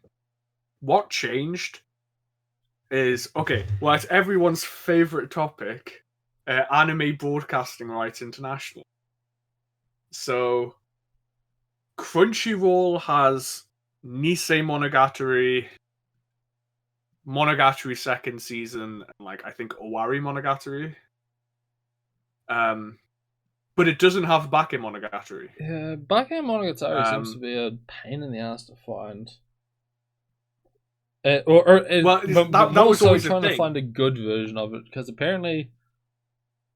what changed is, okay, well, it's everyone's favorite topic, Anime Broadcasting Rights International. So Crunchyroll has Nisei Monogatari second season, and like I think Owari Monogatari. But it doesn't have Bake Monogatari. Yeah, Bake Monogatari seems to be a pain in the ass to find. But that was always trying to find a good version of it, because apparently,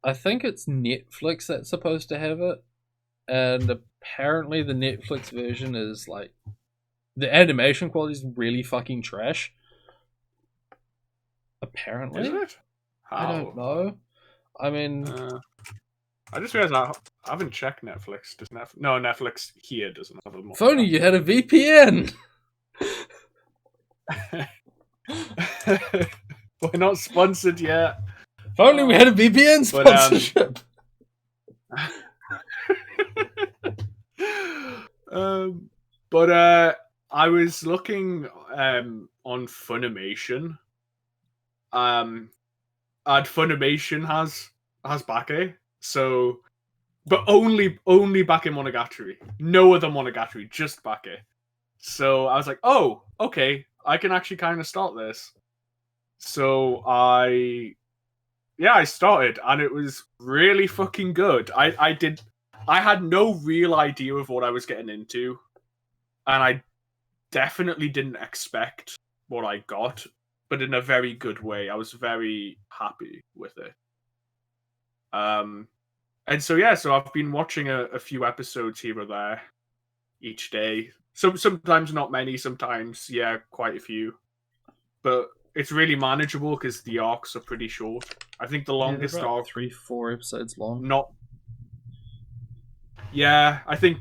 I think it's Netflix that's supposed to have it, and apparently the Netflix version is like the animation quality is really fucking trash. Apparently, is it? How? I don't know. I mean, I just realized I haven't checked Netflix. Does Netflix? No, Netflix here doesn't have a. If only you had a VPN. We're not sponsored yet. If only we had a VPN sponsorship. But I was looking on Funimation. And Funimation has Bake, so but only Bake Monogatari. No other Monogatari, just Bake. So I was like, oh, okay, I can actually kind of start this. So I started, and it was really fucking good. I had no real idea of what I was getting into, and I definitely didn't expect what I got, but in a very good way. I was very happy with it. And so I've been watching a few episodes here or there each day. Sometimes not many, sometimes quite a few. But it's really manageable because the arcs are pretty short. I think the longest arc 3-4 episodes long. I think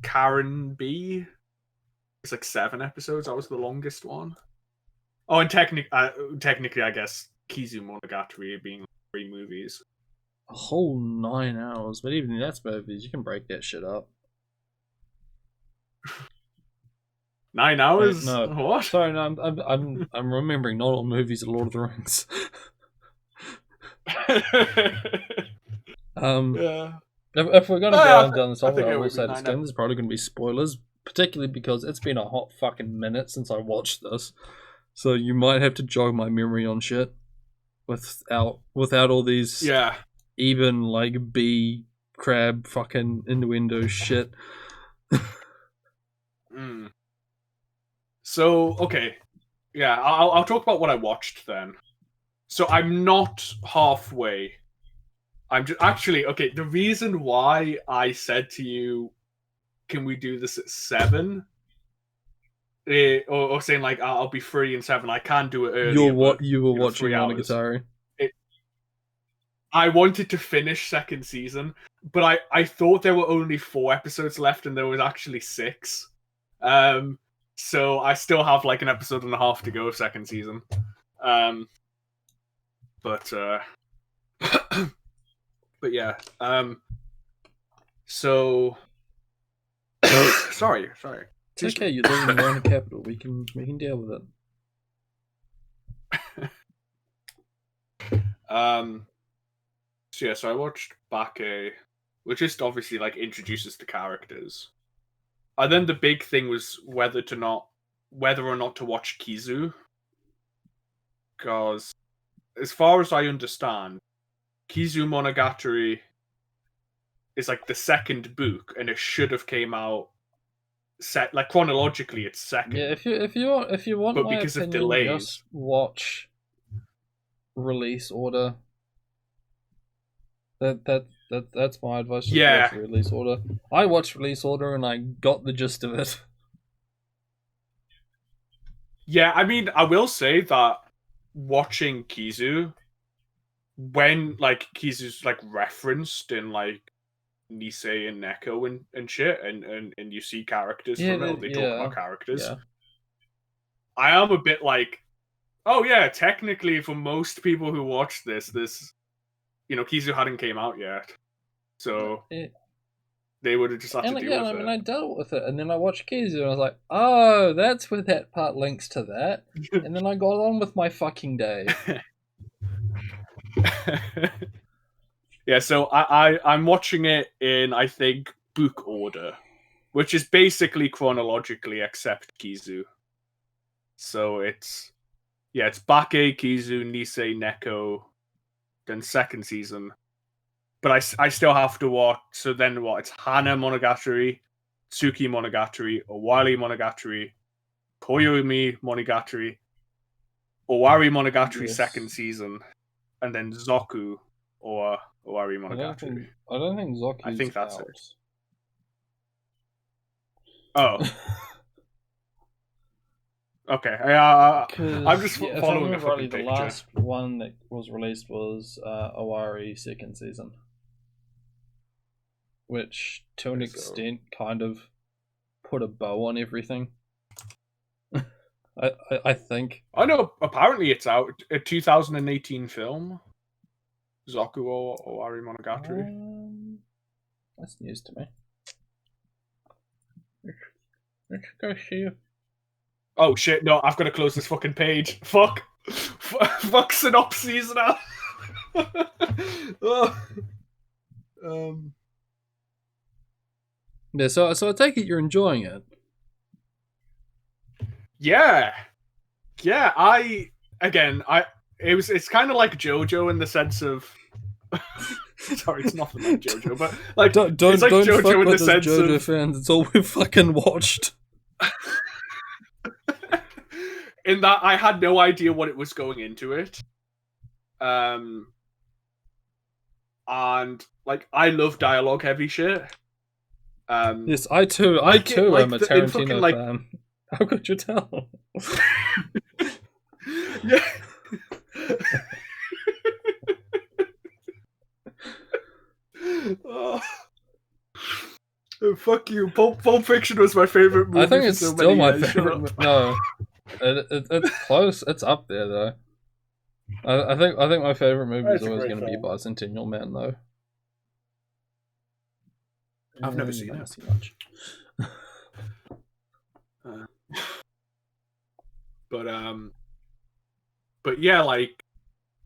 Karen B. It's like 7 episodes. That was the longest one. Oh, and technically, I guess Kizu Monogatari being 3 movies. A whole 9 hours, but even that's movies. You can break that shit up. 9 hours? No, what? Sorry, no, I'm remembering not all movies are Lord of the Rings. If we're gonna go down this topic, I will say this game is probably gonna be spoilers, particularly because it's been a hot fucking minute since I watched this, so you might have to jog my memory on shit without all these even like B crab fucking innuendo shit. So okay, yeah, I'll talk about what I watched then. So I'm not halfway. I'm just actually okay. The reason why I said to you, "Can we do this at 7?" Or saying like I'll be free in 7. I can do it earlier. But, You were watching 3 hours. Monogatari. I wanted to finish second season, but I thought there were only 4 episodes left, and there was actually 6. So I still have like an episode and a half to go of second season. But but yeah. So sorry. It's okay. You live in the Rona capital. We can deal with it. So yeah, so I watched Bake, which just obviously like introduces the characters. And then the big thing was whether or not to watch Kizu. Because as far as I understand, Kizu Monogatari is like the second book, and it should have came out like chronologically. It's second. Yeah, if you want, but my because opinion, of delays, just watch release order. That's my advice. Just watch release order. I watched release order and I got the gist of it. Yeah, I mean, I will say that watching Kizu, when like Kizu's like referenced in like Nisei and Neko and shit, and you see characters from it, they talk about characters. Yeah. I am a bit like, oh yeah, technically for most people who watch this, Kizu hadn't came out yet, so they would have just had to deal with it. I mean, I dealt with it, and then I watched Kizu, and I was like, oh, that's where that part links to that, and then I got on with my fucking day. Yeah, so I'm watching it in, I think, book order, which is basically chronologically except Kizu. So it's Bake, Kizu, Nisei, Neko, then second season. But I still have to watch, so then what? It's Hana Monogatari, Tsuki Monogatari, Owari Monogatari, Koyomi Monogatari, Owari Monogatari second season, and then Zoku or Owari Monogatari. I don't think Zoku's I think that's out. it. Oh. Okay. I'm just following a fucking picture. The last one that was released was Owari second season, which to an extent kind of put a bow on everything. I think. I know. Apparently, it's out. A 2018 film. Zoku or Owari Monogatari. That's news to me. Let's go see. Oh shit! No, I've got to close this fucking page. Fuck synopses now. Yeah, so I take it you're enjoying it. Yeah. It's kind of like JoJo in the sense of. Sorry, it's nothing like JoJo, but like don't it's like JoJo fuck in with the sense JoJo of... fans. It's all we've fucking watched. In that I had no idea what it was going into it, and like I love dialogue heavy shit. Yes, I too am a Tarantino fan. How could you tell? Yeah. Oh. Fuck you. Pulp Fiction was my favorite movie. I think it's still my favorite. No, it's close. It's up there though. I think my favorite movie is always going to be Bicentennial Man though. I've never seen it. Much. But yeah, like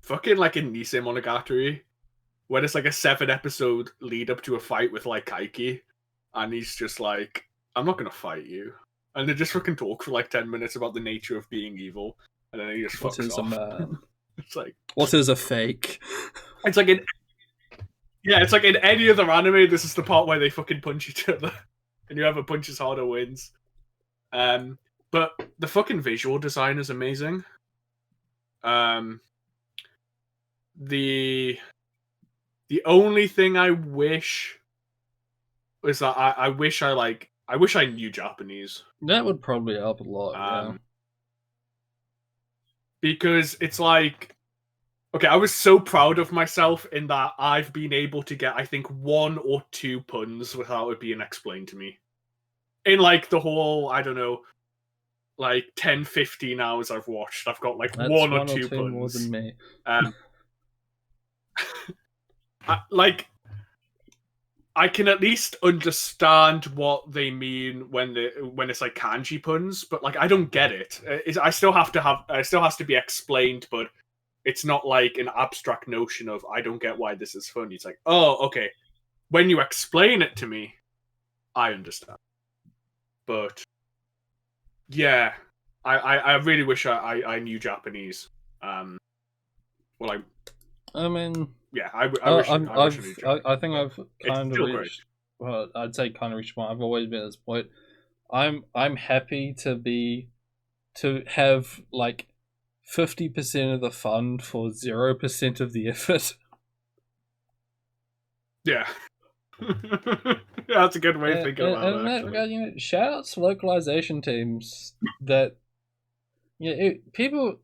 fucking like in Nisei Monogatari, when it's like a 7-episode lead up to a fight with like Kaiki, and he's just like, I'm not gonna fight you. And they just fucking talk for like 10 minutes about the nature of being evil, and then he just fucks off. What is a man? It's like, what is a fake? It's like it's like in any other anime, this is the part where they fucking punch each other, and whoever punches harder wins. But But the fucking visual design is amazing. The only thing I wish is that I wish I knew Japanese. That would probably help a lot, yeah. Because it's like, okay, I was so proud of myself in that I've been able to get, I think, 1 or 2 puns without it being explained to me. In like the whole, I don't know, like 10, 15 hours I've watched, I've got like That's 1 or 2 puns. more than me. I can at least understand what they mean when it's like kanji puns, but like I don't get it. It still has to be explained, but it's not like an abstract notion of I don't get why this is funny. It's like, oh, okay. When you explain it to me, I understand. But yeah, I really wish I knew Japanese. Well, I mean, yeah, I wish I knew Japanese. I think I've kind of still reached. Well, I'd say kind of reached one. I've always been at this point. I'm happy to have like 50% of the fun for 0% of the effort. Yeah. Yeah, that's a good way of thinking about it. In that regard, you know, shout out to localization teams that, people.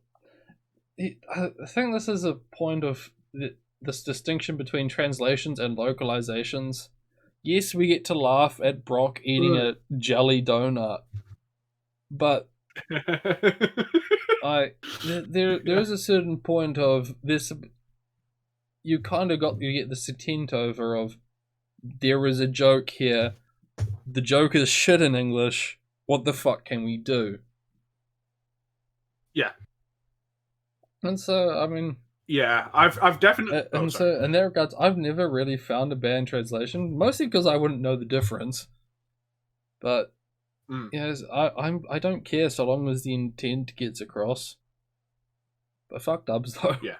I think this is a point of this distinction between translations and localizations. Yes, we get to laugh at Brock eating a jelly donut, but there is a certain point of this. You kind of get the sentiment over of there is a joke here. The joke is shit in English. What the fuck can we do? Yeah. And so, I mean, yeah, I've definitely. So in that regards, I've never really found a bad translation, mostly because I wouldn't know the difference. But yes, I don't care so long as the intent gets across. But fuck dubs though. Yeah.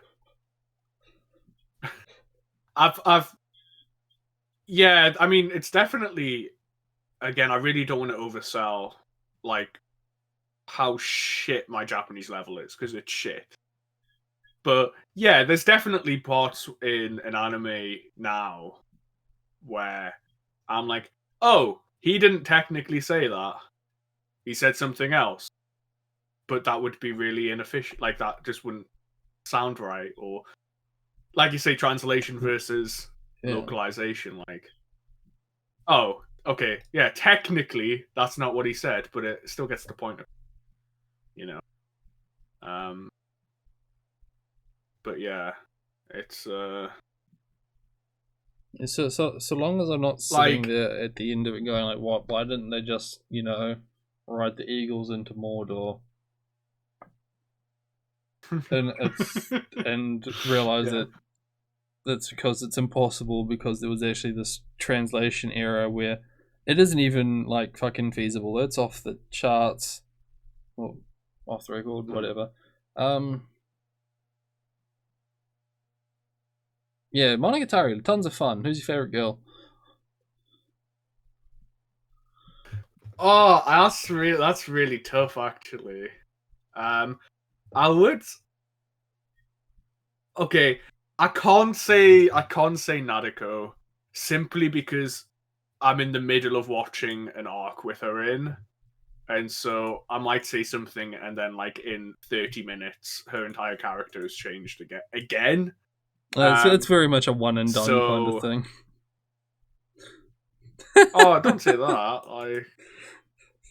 Yeah, I mean, it's definitely. Again, I really don't want to oversell like how shit my Japanese level is because it's shit. But yeah, there's definitely parts in an anime now where I'm like, oh, he didn't technically say that. He said something else. But that would be really inefficient. Like, that just wouldn't sound right. Or, like you say, translation versus localization. Like, oh, okay, yeah, technically that's not what he said, but it still gets the point. You know? But yeah, it's so long as I'm not sitting there at the end of it going like, what? Why didn't they just ride the eagles into Mordor and realize that that's because it's impossible because there was actually this translation error where it isn't even like fucking feasible. It's off the charts, or off the record, whatever. Yeah, Monogatari, tons of fun. Who's your favorite girl? Oh, that's really tough, actually. I would. Okay, I can't say Nadeko simply because I'm in the middle of watching an arc with her in, and so I might say something, and then like in 30 minutes, her entire character has changed again. It's very much a one and done kind of thing. Oh, don't say that!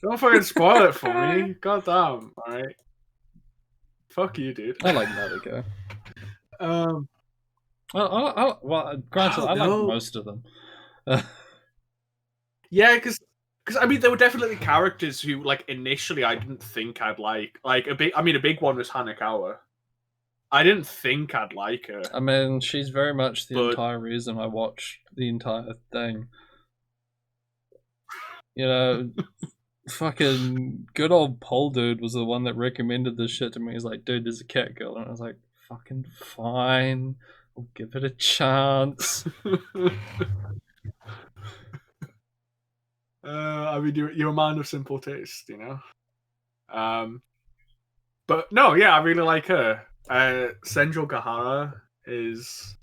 Don't fucking spoil it for me. God damn! All right. Fuck you, dude. I like Nadeko. Well, granted, I like most of them. Yeah, because I mean, there were definitely characters who, like, initially I didn't think I'd like. Like a big one was Hanekawa. I didn't think I'd like her. I mean, she's very much the entire reason I watched the entire thing. You know, fucking good old Pole dude was the one that recommended this shit to me. He's like, dude, there's a cat girl. And I was like, fucking fine. I'll give it a chance. I mean, you're a man of simple taste, you know? But no, yeah, I really like her. Senjo Gahara is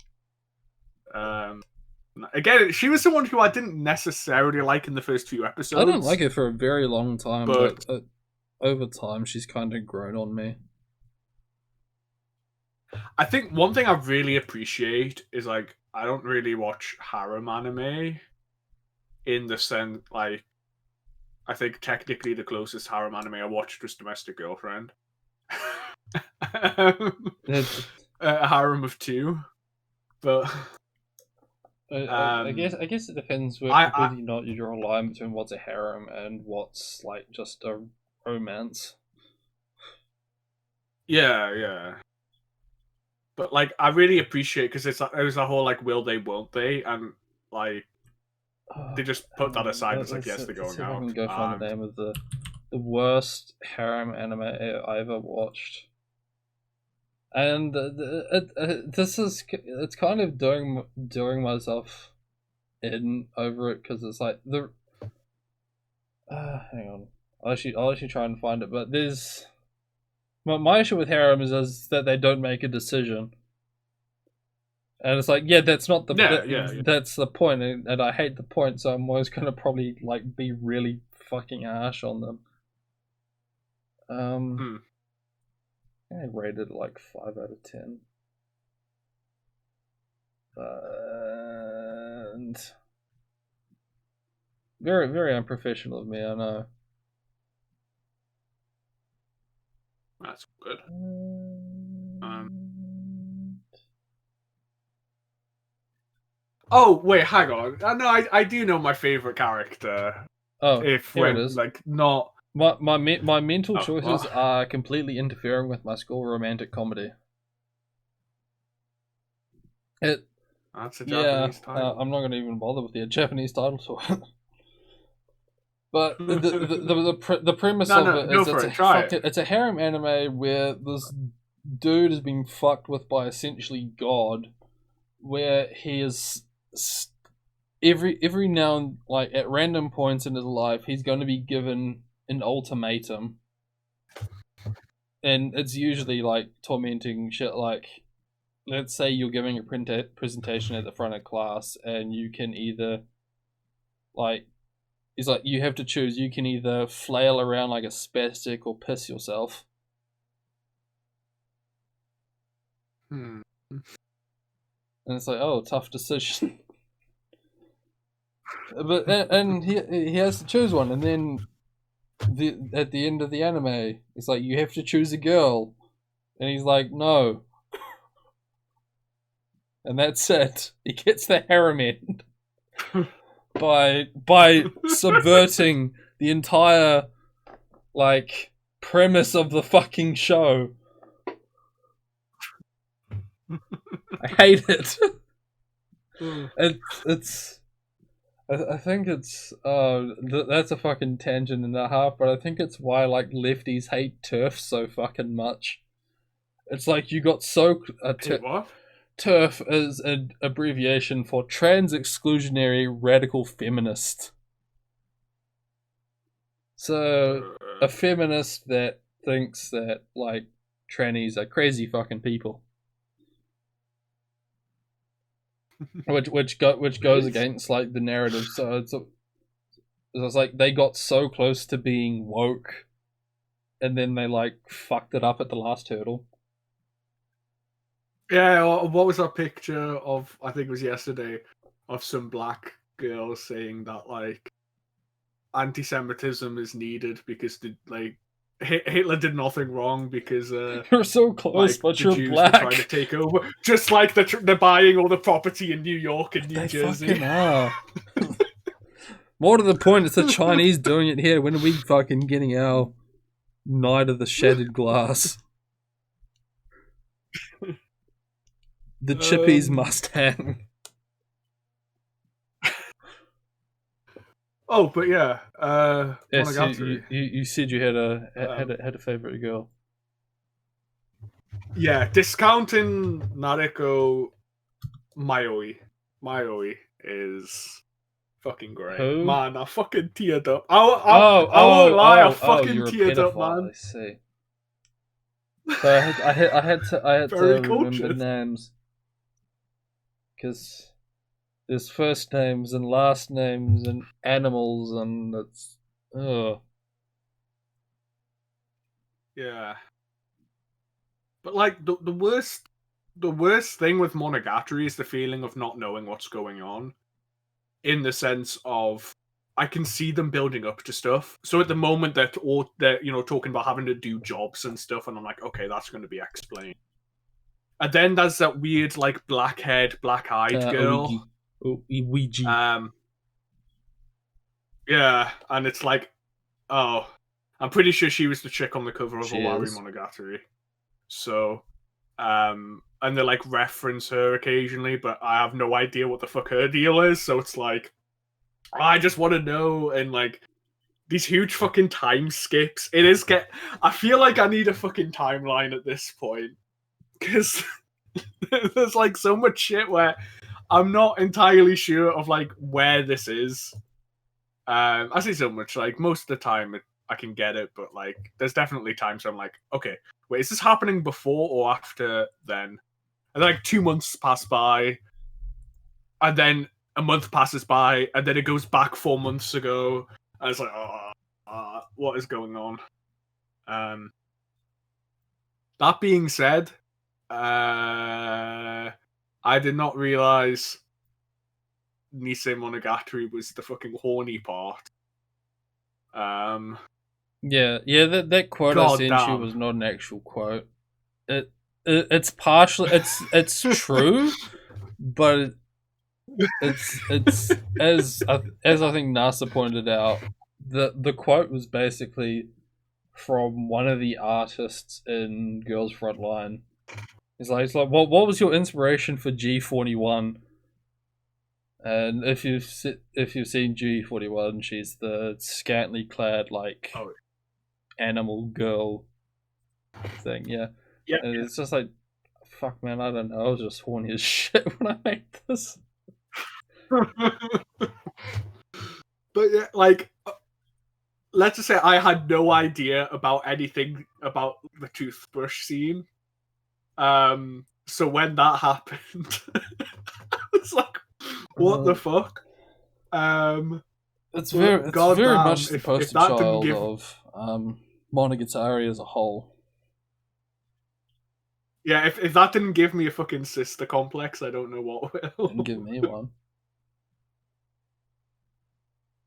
again, she was someone who I didn't necessarily like in the first few episodes. I didn't like her for a very long time, but over time she's kind of grown on me. I think one thing I really appreciate is like I don't really watch harem anime in the sense like I think technically the closest harem anime I watched was Domestic Girlfriend. A harem of two, but I guess it depends whether or not you draw a line between what's a harem and what's like just a romance. Yeah. But like, I really appreciate because it was a whole like, will they, won't they, and like they just put that aside. It's like, yes, they're going out. I can go find the name of the worst harem anime I ever watched. And it's kind of doing myself in over it because it's like the hang on, I'll actually try and find it. But there's my issue with harem is that they don't make a decision, and it's like that's not the that's the point, and I hate the point, so I'm always gonna probably like be really fucking harsh on them. I rated like 5 out of 10. And very, very unprofessional of me, I know. That's good. Oh wait, hang on. No, I do know my favorite character. Oh, if here when it is. Like not my mental choices are completely interfering with my school romantic comedy. That's a Japanese title. I'm not going to even bother with the Japanese title to it. But the premise of it is it's a harem anime where this dude is being fucked with by essentially God, where he is every now and like at random points in his life he's going to be given an ultimatum, and it's usually like tormenting shit. Like, let's say you're giving a presentation at the front of class, and you can either like. He's like, you have to choose. You can either flail around like a spastic or piss yourself. And it's like, oh, tough decision. But and he has to choose one, and then at the end of the anime, it's like you have to choose a girl, and he's like, no. And that's it. He gets the harem end. by subverting the entire like premise of the fucking show. I hate it. I think it's that's a fucking tangent and a half, but I think it's why like lefties hate TERF so fucking much. It's like you got so what? TERF is an abbreviation for Trans Exclusionary Radical Feminist. So, a feminist that thinks that, like, trannies are crazy fucking people. which goes against, like, the narrative. So, it's like they got so close to being woke, and then they, like, fucked it up at the last hurdle. Yeah, what was that picture of, I think it was yesterday, of some black girl saying that, like, anti-Semitism is needed because, Hitler did nothing wrong because... you're so close, like, but you're Jews black. Were trying to take over. Just like they're buying all the property in New York and New Jersey. Fucking are. More to the point, it's the Chinese doing it here. When are we fucking getting our Night of the Shattered Glass? The Chippies Mustang. Oh, but yeah. Yes, you said you had a favorite girl. Yeah, discounting Nariko, Mayoi. Mayoi is Fucking great. Who? Man, I fucking teared up. I won't lie, I fucking you're a teared up, pedophile. man. I see. So I had to Very remember cultured. names because there's first names and last names and animals and it's Yeah. But like the worst thing with Monogatari is the feeling of not knowing what's going on. In the sense of I can see them building up to stuff. So at the moment they're talking about having to do jobs and stuff, and I'm like, okay, that's going to be explained. And then there's that weird like black-haired, black-eyed girl. Ouija. Yeah, and it's like, oh, I'm pretty sure she was the chick on the cover of She Owari is. Monogatari. So, and they like reference her occasionally, but I have no idea what the fuck her deal is. So it's like, I just want to know, and like these huge fucking time skips. I feel like I need a fucking timeline at this point because there's like so much shit where I'm not entirely sure of like where this is. I say so much, like most of the time I can get it, but like there's definitely times where I'm like, okay, wait, is this happening before or after then? And then, like 2 months pass by, and then a month passes by, and then it goes back 4 months ago. And it's like, what is going on? That being said, I did not realize Nisei Monogatari was the fucking horny part. Yeah, that quote I God sent you damn. was not an actual quote. It's partially it's true, but it's as I think NASA pointed out, the quote was basically from one of the artists in Girls Frontline. It's like what was your inspiration for G41? And if you've seen G41, she's the scantily clad like animal girl thing, yeah. Yeah. And it's just like, fuck, man, I don't know. I was just horny as shit when I made this. But yeah, like, let's just say I had no idea about anything about the toothbrush scene. So when that happened, I was like, what the fuck? It's very much the poster that didn't child give... of Monogatari as a whole. Yeah, if that didn't give me a fucking sister complex, I don't know what will. Didn't give me one.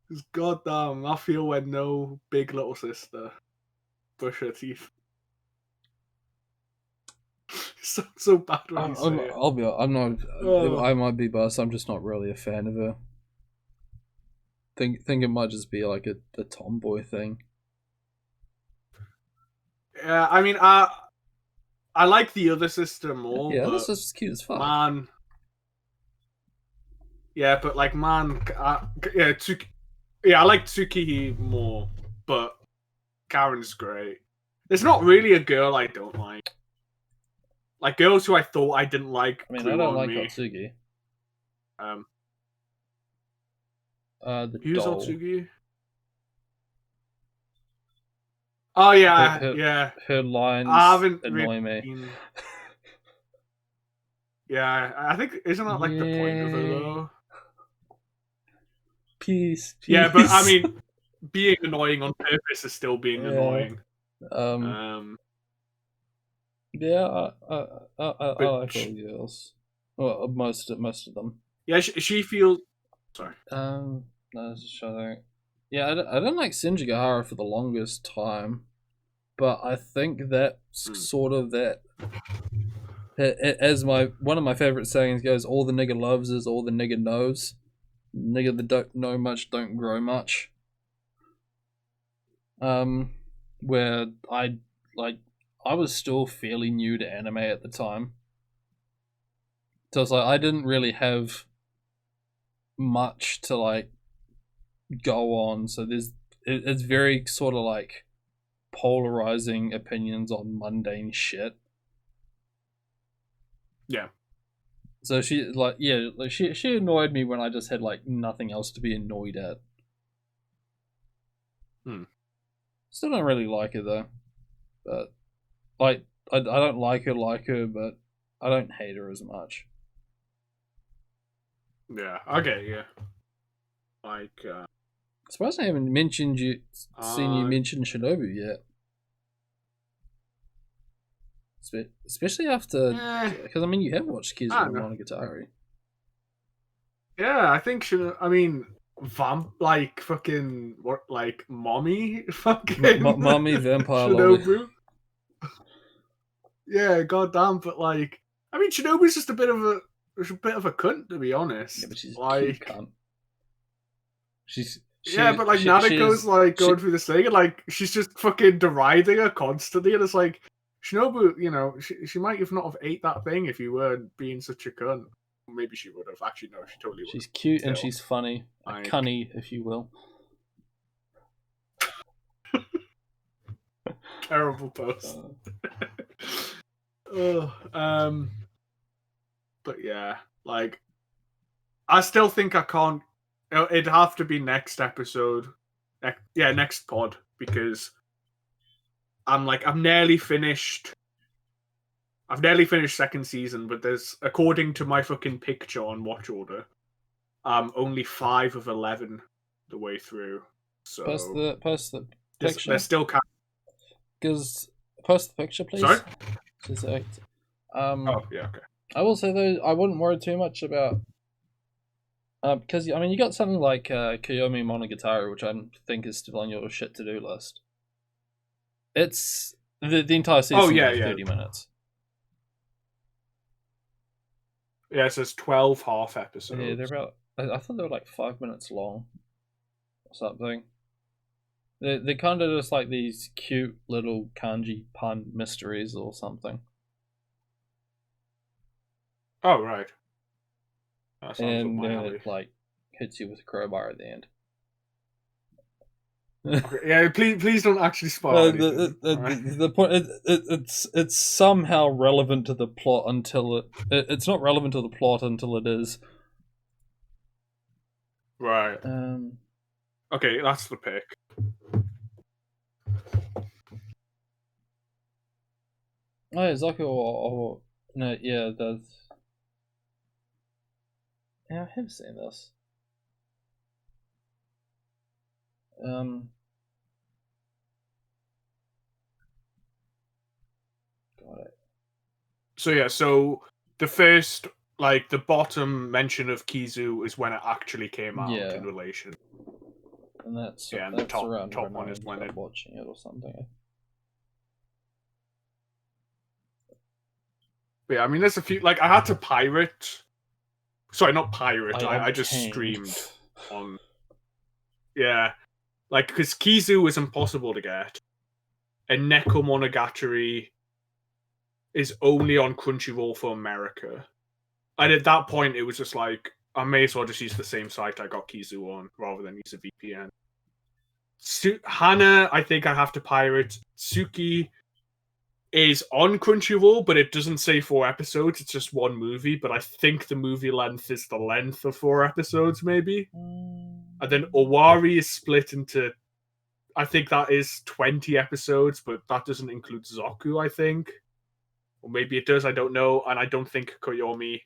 Because goddamn, I feel when no big little sister brush her teeth. so bad when you say it. I'll be. I'm not. I might be biased. I'm just not really a fan of her. Think it might just be like a tomboy thing. Yeah, I mean, I like the other sister more. Yeah, but this is cute as fuck. Man. Yeah, but like, man, yeah, I like Tsukihi more, but Karen's great. There's not really a girl I don't like. Like, girls who I thought I didn't like. I mean, I don't like Otsugi. The Who's doll. Otsugi? Oh yeah, yeah. Her lines annoy me. Seen... Yeah, I think isn't that like the point of it though? Peace. Yeah, but I mean, being annoying on purpose is still being annoying. Yeah, I like all the girls. Well, most of them. Yeah, she feels. Sorry. No, just trying to... Yeah, I don't like Shinjigahara for the longest time, but I think that's sort of that. As one of my favorite sayings goes, all the nigga loves is all the nigga knows. Nigga that don't know much don't grow much. Where I was still fairly new to anime at the time, so it's like I didn't really have much to like go on. So it's very sort of like polarizing opinions on mundane shit. Yeah. So she like yeah, like she annoyed me when I just had like nothing else to be annoyed at. Still don't really like her though, but like I don't like her, but I don't hate her as much. Yeah. Okay. Yeah. Like. I suppose I haven't seen you mention Shinobu yet. Especially after, because I mean, you have watched Kizu no Monogatari. Yeah, I think I mean, like fucking what, like mommy, fucking mommy vampire Shinobu. Yeah, goddamn. But like, I mean, Shinobu's just a bit of a cunt, to be honest. Yeah, but she's like, a cute cunt. But like Nadeko's like going through this thing, and like she's just fucking deriding her constantly, and it's like Shinobu, you know, she might have not have ate that thing if you weren't being such a cunt. Maybe she would have. Actually, no, she totally would. She's cute and she's funny, cunny, if you will. Terrible post. But yeah, like I still think I can't. It'd have to be next episode. Next pod, because I'm nearly finished. I've nearly finished second season, but there's, according to my fucking picture on watch order, only 5 of 11 the way through. So post the picture. They're still because post the picture, please. Sorry. Just act. Oh yeah, okay. I will say though, I wouldn't worry too much about. Because I mean, you got something like Kiyomi Monogatari, which I think is still on your shit to do list. It's the entire season. 30 minutes. Yeah, it says 12 half episodes. Yeah, they're about. I thought they were like 5 minutes long, or something. They're kind of just like these cute little kanji pun mysteries or something. Oh right. And then it like hits you with a crowbar at the end. Okay, yeah, please don't actually spoil the point it's somehow relevant to the plot until it's not relevant to the plot until it is. Right. Okay, that's the pick. Oh, yeah, Zaku or no, yeah, that's. Yeah, I have seen this. Got it. So the first, like the bottom mention of Kizu is when it actually came out in relation. And that's the top one is when it watching it or something. But yeah, I mean, there's a few. Like I had to pirate. Sorry, not pirate. I just streamed on. Yeah, like because Kizu was impossible to get, and Neko Monogatari is only on Crunchyroll for America. And at that point, it was just like, I may as well just use the same site I got Kizu on, rather than use a VPN. Hana, I think I have to pirate. Tsuki is on Crunchyroll, but it doesn't say 4 episodes, it's just 1 movie, but I think the movie length is the length of 4 episodes, maybe. And then Owari is split into, I think that is 20 episodes, but that doesn't include Zoku, I think. Or maybe it does, I don't know. And I don't think Koyomi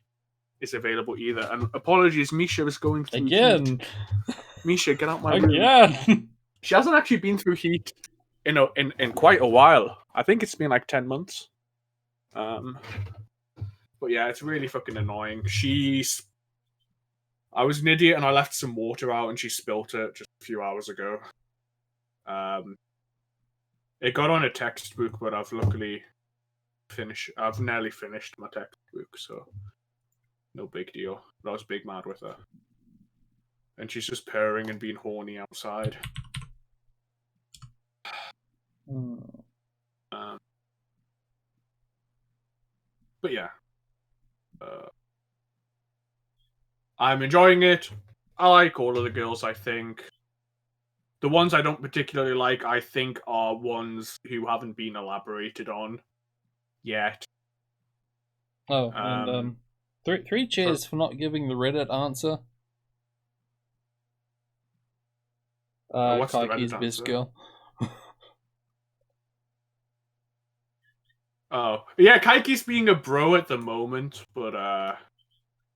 is available either. And apologies, Misha is going through again. Heat. Misha, get out my room. Again. She hasn't actually been through Heat in quite a while. I think it's been like 10 months. But yeah, it's really fucking annoying. I was an idiot and I left some water out and she spilt it just a few hours ago. It got on a textbook, but I've luckily I've nearly finished my textbook, so no big deal. But I was big mad with her. And she's just purring and being horny outside. But yeah. I'm enjoying it. I like all of the girls, I think. The ones I don't particularly like, I think, are ones who haven't been elaborated on yet. Oh, and Three cheers for not giving the Reddit answer. What's the Kaiki's Reddit best answer? girl. Oh, yeah, Kaiki's being a bro at the moment, but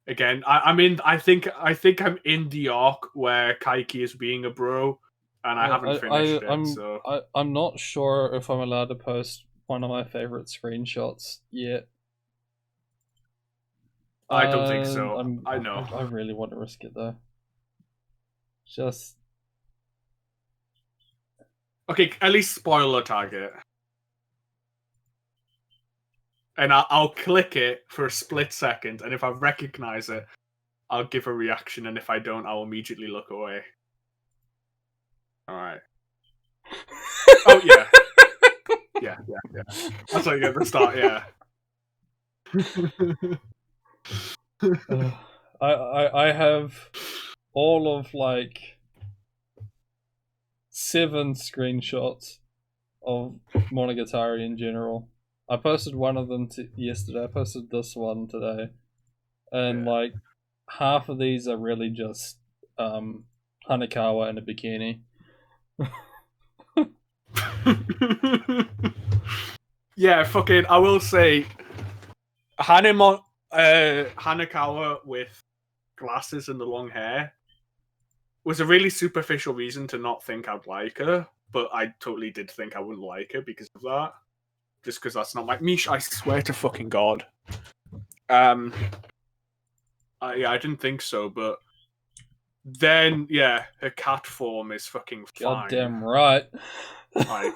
again, I think I'm in the arc where Kaiki is being a bro, and I haven't finished it. So I'm not sure if I'm allowed to post one of my favorite screenshots yet. I don't think so. I know. I really want to risk it though. Just Okay, at least spoiler tag it. And I'll click it for a split second, and if I recognize it, I'll give a reaction, and if I don't, I'll immediately look away. Alright. Oh, yeah. Yeah. That's how you get the start, yeah. I have all of like 7 screenshots of Monogatari in general. I posted one of them yesterday. I posted this one today, and like half of these are really just Hanekawa in a bikini. Yeah, fucking. I will say, Hanekawa with glasses and the long hair was a really superficial reason to not think I'd like her, but I totally did think I wouldn't like her because of that. Just because that's not my Mish. I swear to fucking God. Yeah, I didn't think so, but then yeah, her cat form is fucking fine. Goddamn right. Like,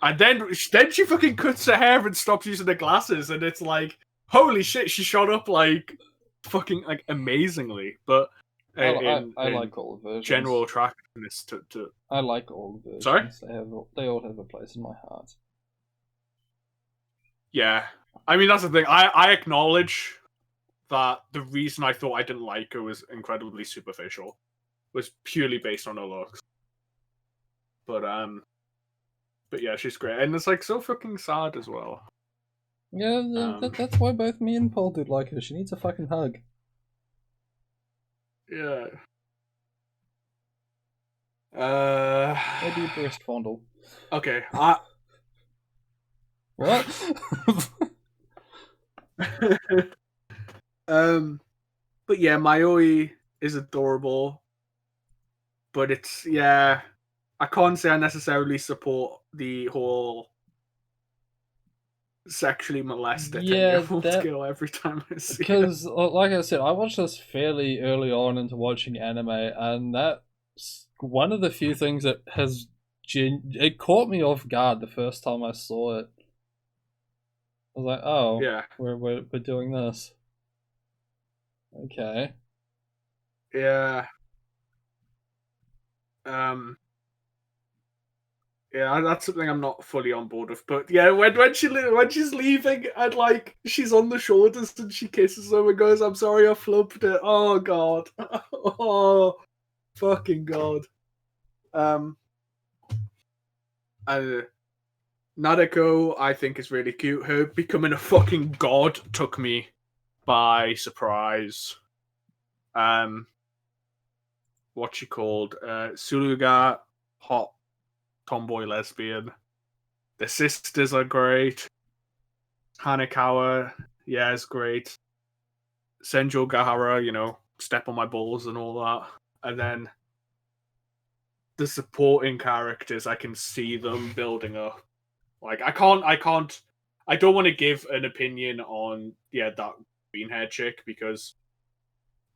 and then she fucking cuts her hair and stops using the glasses, and it's like, holy shit, she shot up like fucking like amazingly. But I like all the versions. General attractiveness to I like all the versions. Sorry? They all have a place in my heart. Yeah, I mean that's the thing. I acknowledge that the reason I thought I didn't like her was incredibly superficial, was purely based on her looks. But yeah, she's great, and it's like so fucking sad as well. Yeah, that's why both me and Paul did like her. She needs a fucking hug. Yeah. Maybe a breast fondle. Okay. What? But yeah, Mayoi is adorable. But it's I can't say I necessarily support the whole sexually molest a 10-year-old girl every time I see it. Because, like I said, I watched this fairly early on into watching anime, and that's one of the few things that has it caught me off guard the first time I saw it. I was like, oh, yeah, we're doing this. Okay. Yeah. Yeah, that's something I'm not fully on board with. But yeah, when she's leaving and like she's on the shoulders and she kisses him and goes, "I'm sorry, I flubbed it." Oh God, oh fucking God. And Nadeko, I think, is really cute. Her becoming a fucking god took me by surprise. What's she called? Suluga, hot tomboy lesbian. The sisters are great. Hanekawa, yeah, is great. Senjo Gahara, step on my balls and all that. And then the supporting characters, I can see them building up. Like, I don't want to give an opinion on, that green hair chick because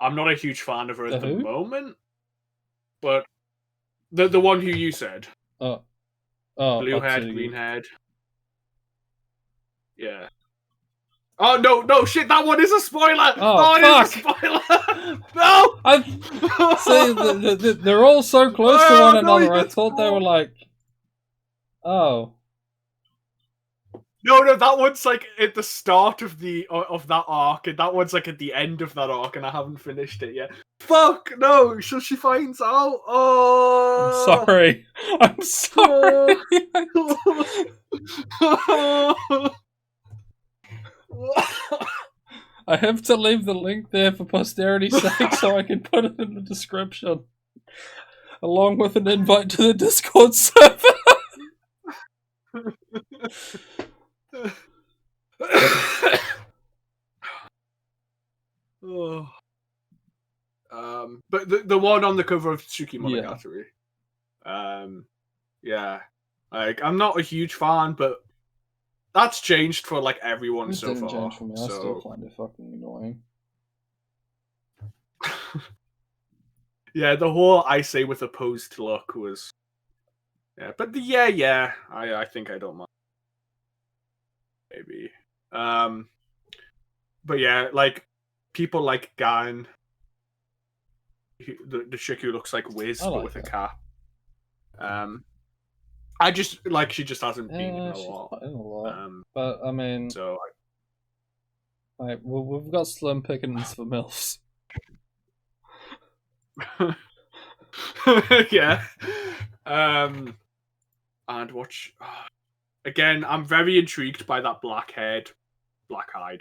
I'm not a huge fan of her at the moment. But the one who you said. Oh, blue-haired, green-haired. Yeah. Oh no! Shit! That one is a spoiler. Oh fuck! It is a spoiler. No. See, they're all so close to one another. I thought they were like, oh. No, that one's like at the start of that arc, and that one's like at the end of that arc, and I haven't finished it yet. Fuck no! So she finds out. Oh, I'm sorry. I have to leave the link there for posterity's sake so I can put it in the description. Along with an invite to the Discord server. Oh. But the one on the cover of Tsuki Monogatari. Yeah. Like, I'm not a huge fan, but that's changed for like everyone It so didn't far. change for me. I still find it fucking annoying. Yeah, the whole I say with opposed look was. Yeah, but I think I don't mind. Maybe. But yeah, like people like Gan, the chick who looks like Wiz but with a cap. I just like she just hasn't been in a lot. But I mean, so like we've got slim pickings for milfs. Yeah. And watch again. I'm very intrigued by that black-eyed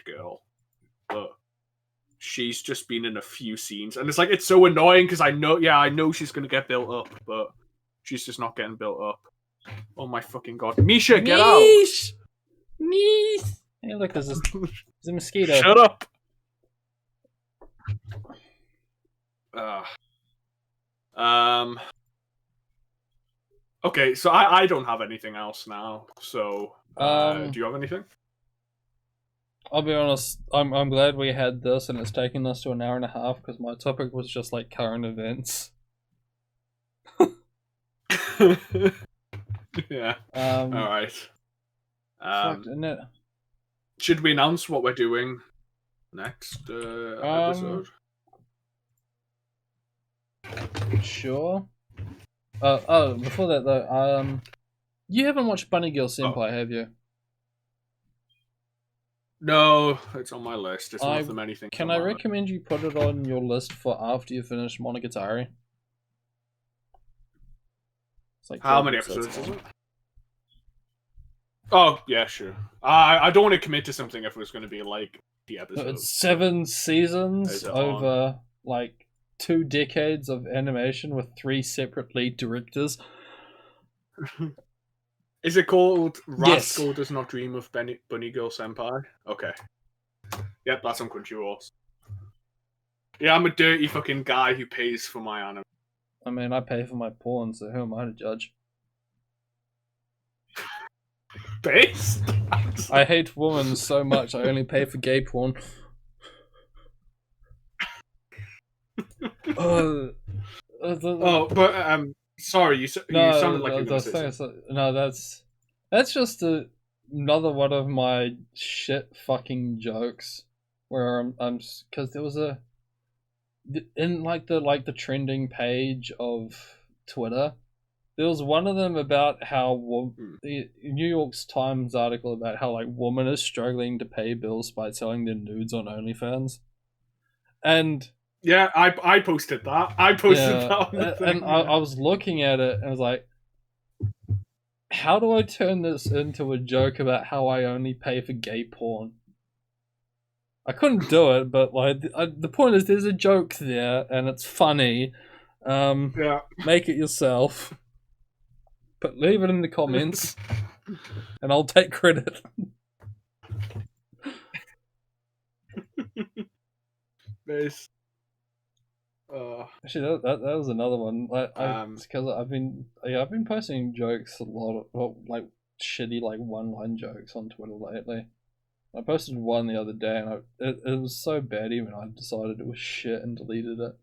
girl, but she's just been in a few scenes, and it's so annoying because I know she's gonna get built up, but she's just not getting built up. Oh my fucking god, Misha, get out! Niche. Hey, look, there's a mosquito. Shut up. Okay, so I don't have anything else now. So, do you have anything? I'll be honest. I'm glad we had this, and it's taken us to an hour and a half because my topic was just like current events. Yeah. All right. Fuck, isn't it? Should we announce what we're doing next episode? Sure. Before that though, you haven't watched Bunny Girl Senpai, have you? No, it's on my list. It's one of the many things. Can I recommend you put it on your list for after you finish Monogatari? It's like how many episodes is it? Oh yeah, sure. I don't want to commit to something if it was going to be like the episode. It's 7 seasons over like 2 decades of animation with 3 separate lead directors. Is it called Rascal Does Not Dream of Bunny Girl Senpai? Okay. Yep, that's on Crunchyroll. Yeah, I'm a dirty fucking guy who pays for my anime. I mean, I pay for my porn, so who am I to judge? Based? I hate women so much, I only pay for gay porn. Sorry, you sounded like you were saying something. No, that's just another one of my shit fucking jokes where I'm because there was in like the trending page of Twitter, there was one of them about how the New York Times article about how like women are struggling to pay bills by selling their nudes on OnlyFans, and yeah, I posted that. I posted that on the thing. And I was looking at it and I was like, how do I turn this into a joke about how I only pay for gay porn? I couldn't do it, but like the point is, there's a joke there and it's funny. Yeah. Make it yourself, but leave it in the comments, and I'll take credit. Nice. Actually, that was another one. Because I've been posting jokes a lot of like shitty like one-line jokes on Twitter lately. I posted one the other day, and it was so bad even I decided it was shit and deleted it.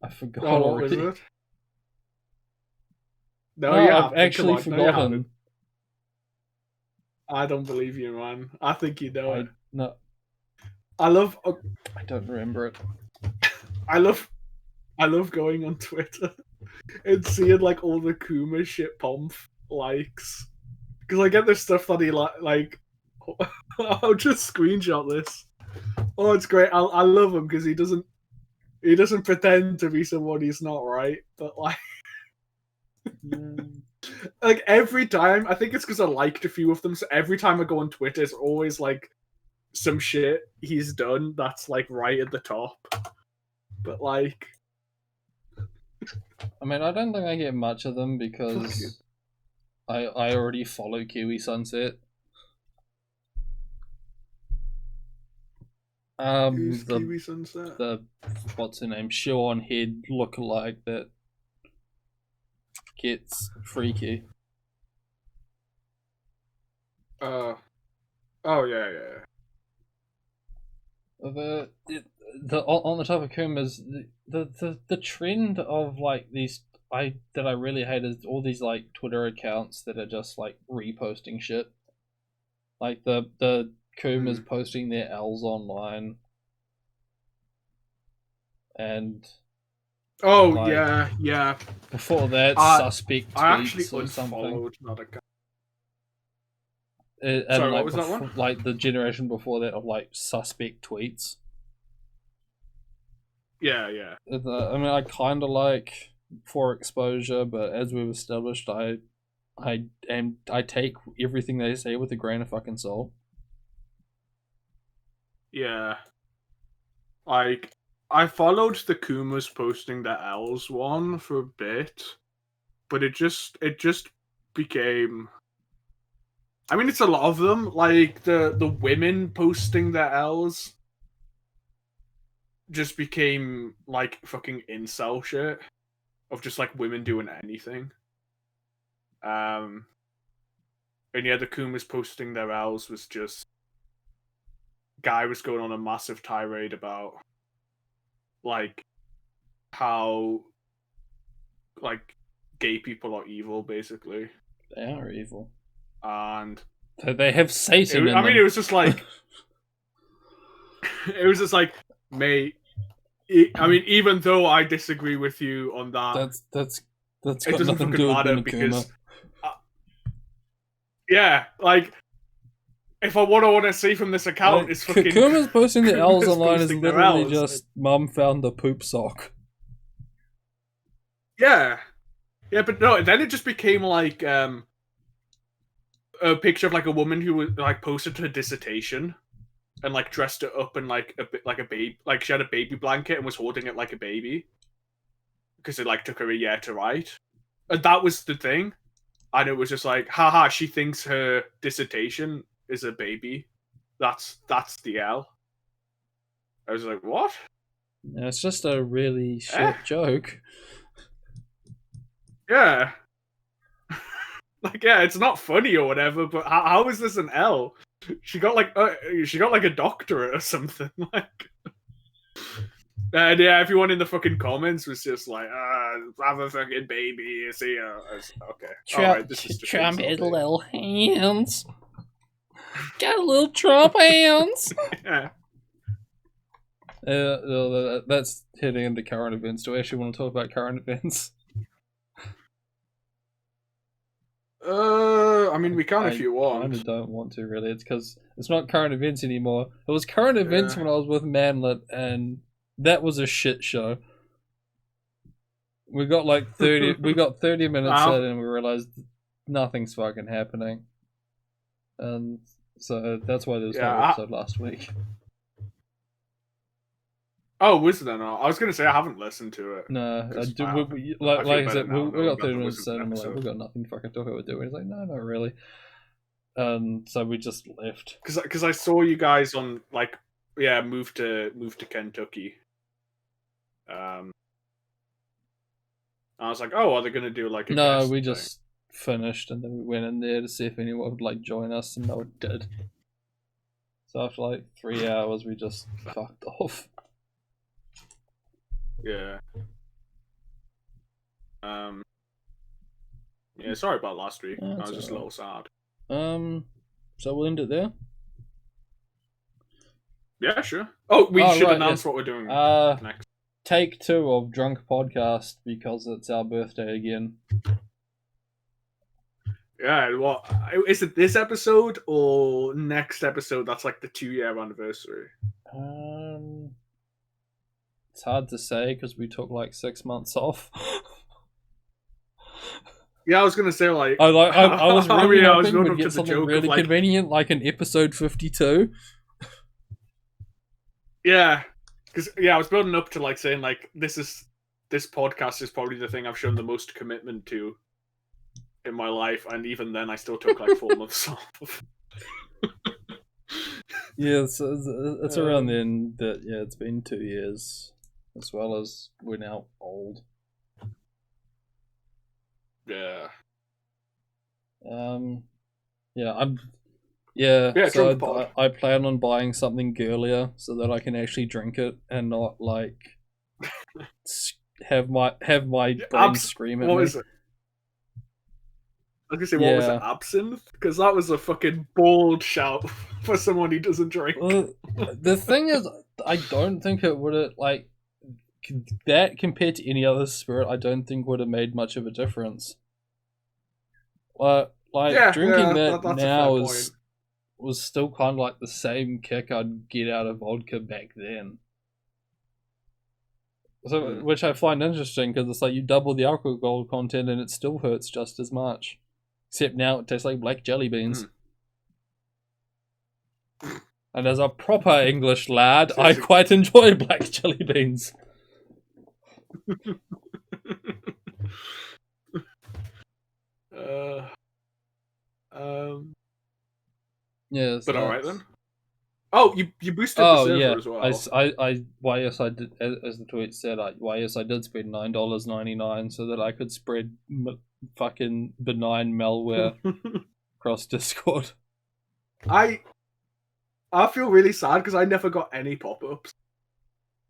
I forgot already. What was it? No, I've actually forgotten. I don't believe you, man. I think you know it. No. I don't remember it. I love going on Twitter and seeing like all the Kuma shit pomp likes, because I get the stuff that he like. I'll just screenshot this. Oh, it's great. I love him because he doesn't pretend to be someone he's not, right? But like, like every time, I think it's because I liked a few of them. So every time I go on Twitter, it's always like some shit he's done that's like right at the top. But like, I mean, I don't think I get much of them because I already follow Kiwi Sunset. who's Kiwi Sunset? The what's her name? Sean Head lookalike that gets freaky. Oh yeah. On the topic of is the trend of like these that I really hate is all these like Twitter accounts that are just like reposting shit. Like the Kuma's posting their L's online, and like, yeah. before that, suspect tweets I actually or something. unfollowed that account. And sorry, like what was that one? Like the generation before that of like suspect tweets. Yeah. I mean, I kind of like for exposure, but as we've established, I take everything they say with a grain of fucking salt. Yeah. Like, I followed the Kumas posting the L's one for a bit, but it just became. I mean, it's a lot of them. Like the women posting the L's just became like fucking incel shit of just like women doing anything. And yeah, the Kumas posting their L's was just guy was going on a massive tirade about like how like gay people are evil, basically. They are evil, and they have Satan. I mean, it was just like it was just like, mate. I mean, even though I disagree with you on that, that's got it doesn't nothing to fucking do matter with because, yeah, like if I want to see from this account, it's fucking Kuma's posting the L's online is posting their literally L's. just mum found the poop sock. Yeah, but no. Then it just became like a picture of like a woman who was like posted her dissertation. And like dressed it up in like a bit like a baby, like she had a baby blanket and was holding it like a baby, because it like took her a year to write, and that was the thing. And it was just like, haha, she thinks her dissertation is a baby. That's the L. I was like, what? Yeah, it's just a really shit joke. Yeah. Like, yeah, it's not funny or whatever, but how is this an L? She got like a doctorate or something. Like, and yeah, everyone in the fucking comments was just like, have a fucking baby, see ya. Okay, alright, this is just Trumpy little hands. Got a little Trump hands. Yeah. That's heading into current events. Do we actually want to talk about current events? I mean, we can if you want. I kind of don't want to, really. It's because it's not current events anymore. It was current events when I was with Manlet, and that was a shit show. We got like 30 minutes in, and we realized nothing's fucking happening. And so that's why there was no episode last week. Oh, was there not? I was going to say I haven't listened to it. No, like I said, we got 30 minutes in, and we're like, we've got nothing to fucking talk about doing. He's like, no, not really. So we just left. Because I saw you guys on, like, move to Kentucky. I was like, oh, are they going to do, like, a No, we just finished, and then we went in there to see if anyone would, like, join us, and no one did. So after, like, 3 hours, we just fucked off. Yeah. Yeah, sorry about last week. I was just a little sad. So we'll end it there? Yeah, sure. Oh, we should announce what we're doing next. Take 2 of Drunk Podcast, because it's our birthday again. Yeah, well, is it this episode or next episode? That's like the 2-year anniversary. It's hard to say because we took like 6 months off. Yeah, I was gonna say like I was really hoping we'd get something really convenient, like an episode 52. Yeah, because I was building up to like saying like this podcast is probably the thing I've shown the most commitment to in my life, and even then I still took like 4 months off. Yeah, it's around then that it's been 2 years, as well as we're now old. Yeah. So I plan on buying something girlier so that I can actually drink it and not like have my brain scream at me. What is it? I was gonna say, what was it, absinthe? Because that was a fucking bold shout for someone who doesn't drink. Well, the thing is, I don't think it would have, like, that compared to any other spirit, I don't think would have made much of a difference. Drinking that now was still kind of like the same kick I'd get out of vodka back then. So, which I find interesting because it's like you double the alcohol content and it still hurts just as much. Except now it tastes like black jelly beans. And as a proper English lad, I quite enjoy black jelly beans. Yeah, but alright then. Oh, you boosted the server as well. Yes, I did. As the tweet said, yes, I did spend $9.99 so that I could spread fucking benign malware across Discord. I feel really sad because I never got any pop-ups.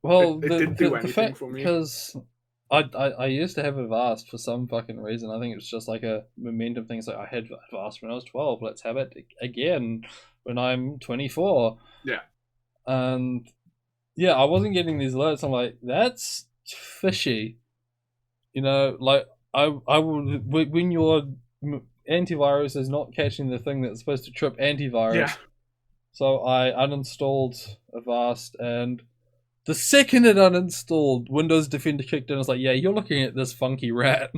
Well, it didn't do anything for me because I used to have Avast for some fucking reason. I think it's just like a momentum thing. It's like I had Avast when I was 12. Let's have it again when I'm 24. Yeah. And yeah, I wasn't getting these alerts. I'm like, that's fishy. You know, like I would, when your antivirus is not catching the thing that's supposed to trip antivirus. Yeah. So I uninstalled Avast, and the second it uninstalled, Windows Defender kicked in. I was like, yeah, you're looking at this funky rat.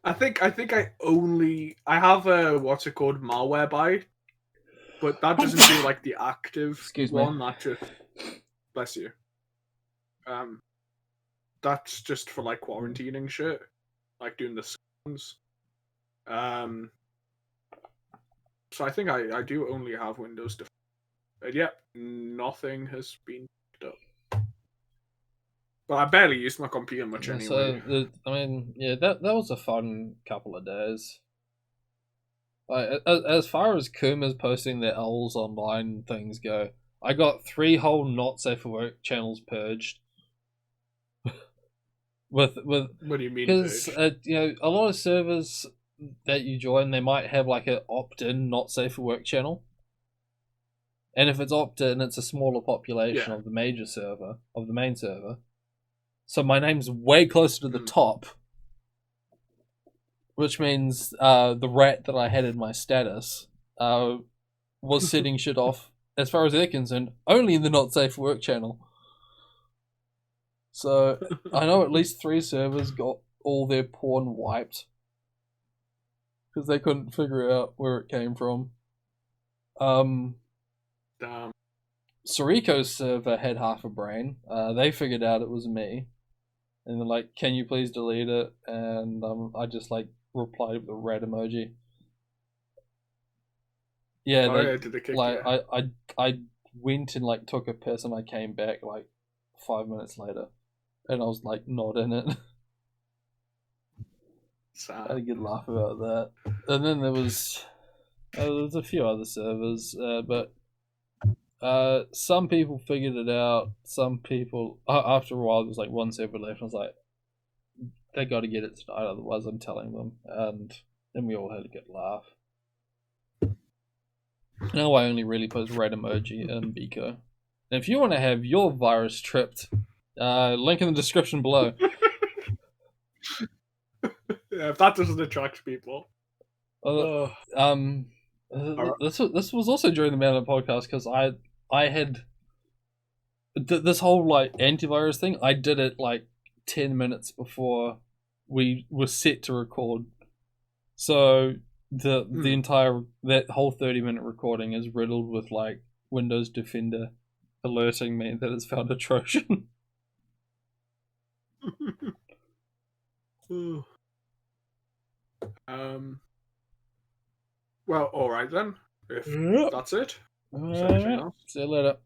I think I have a what's it called, Malwarebyte, but that doesn't do like the active one. That just, bless you. That's just for like quarantining shit, like doing the scans. So I think I do only have Windows Defender. And yep, nothing has been picked up. But I barely used my computer much anyway. So, that was a fun couple of days. As far as Kuma's posting their owls online things go, I got 3 whole not safe for work channels purged. with what do you mean? Because a lot of servers that you join, they might have like an opt-in not safe for work channel, and if it's opt-in, it's a smaller population of the main server. So my name's way closer to the top, which means the rat that I had in my status was setting shit off, as far as they're concerned, only in the not safe for work channel. So I know at least 3 servers got all their porn wiped because they couldn't figure out where it came from. Damn. Sariko's server had half a brain. They figured out it was me, and they're like, "Can you please delete it?" And I just like replied with a red emoji. Yeah, I went and like took a piss, and I came back like 5 minutes later, and I was like not in it. Sad. I had a good laugh about that. And then there was a few other servers, but some people figured it out. Some people, after a while, there was like 1 server left. And I was like, they got to get it tonight, otherwise I'm telling them. And then we all had a good laugh. Now I only really post red emoji and Biko. And if you want to have your virus tripped, link in the description below. Yeah, if that doesn't attract people. This was also during the Mountain podcast because I had this whole like antivirus thing. I did it like 10 minutes before we were set to record. So the entire that whole 30-minute recording is riddled with like Windows Defender alerting me that it's found a Trojan. Well, all right then. If Yep. that's it, All is there anything right. else? See you later.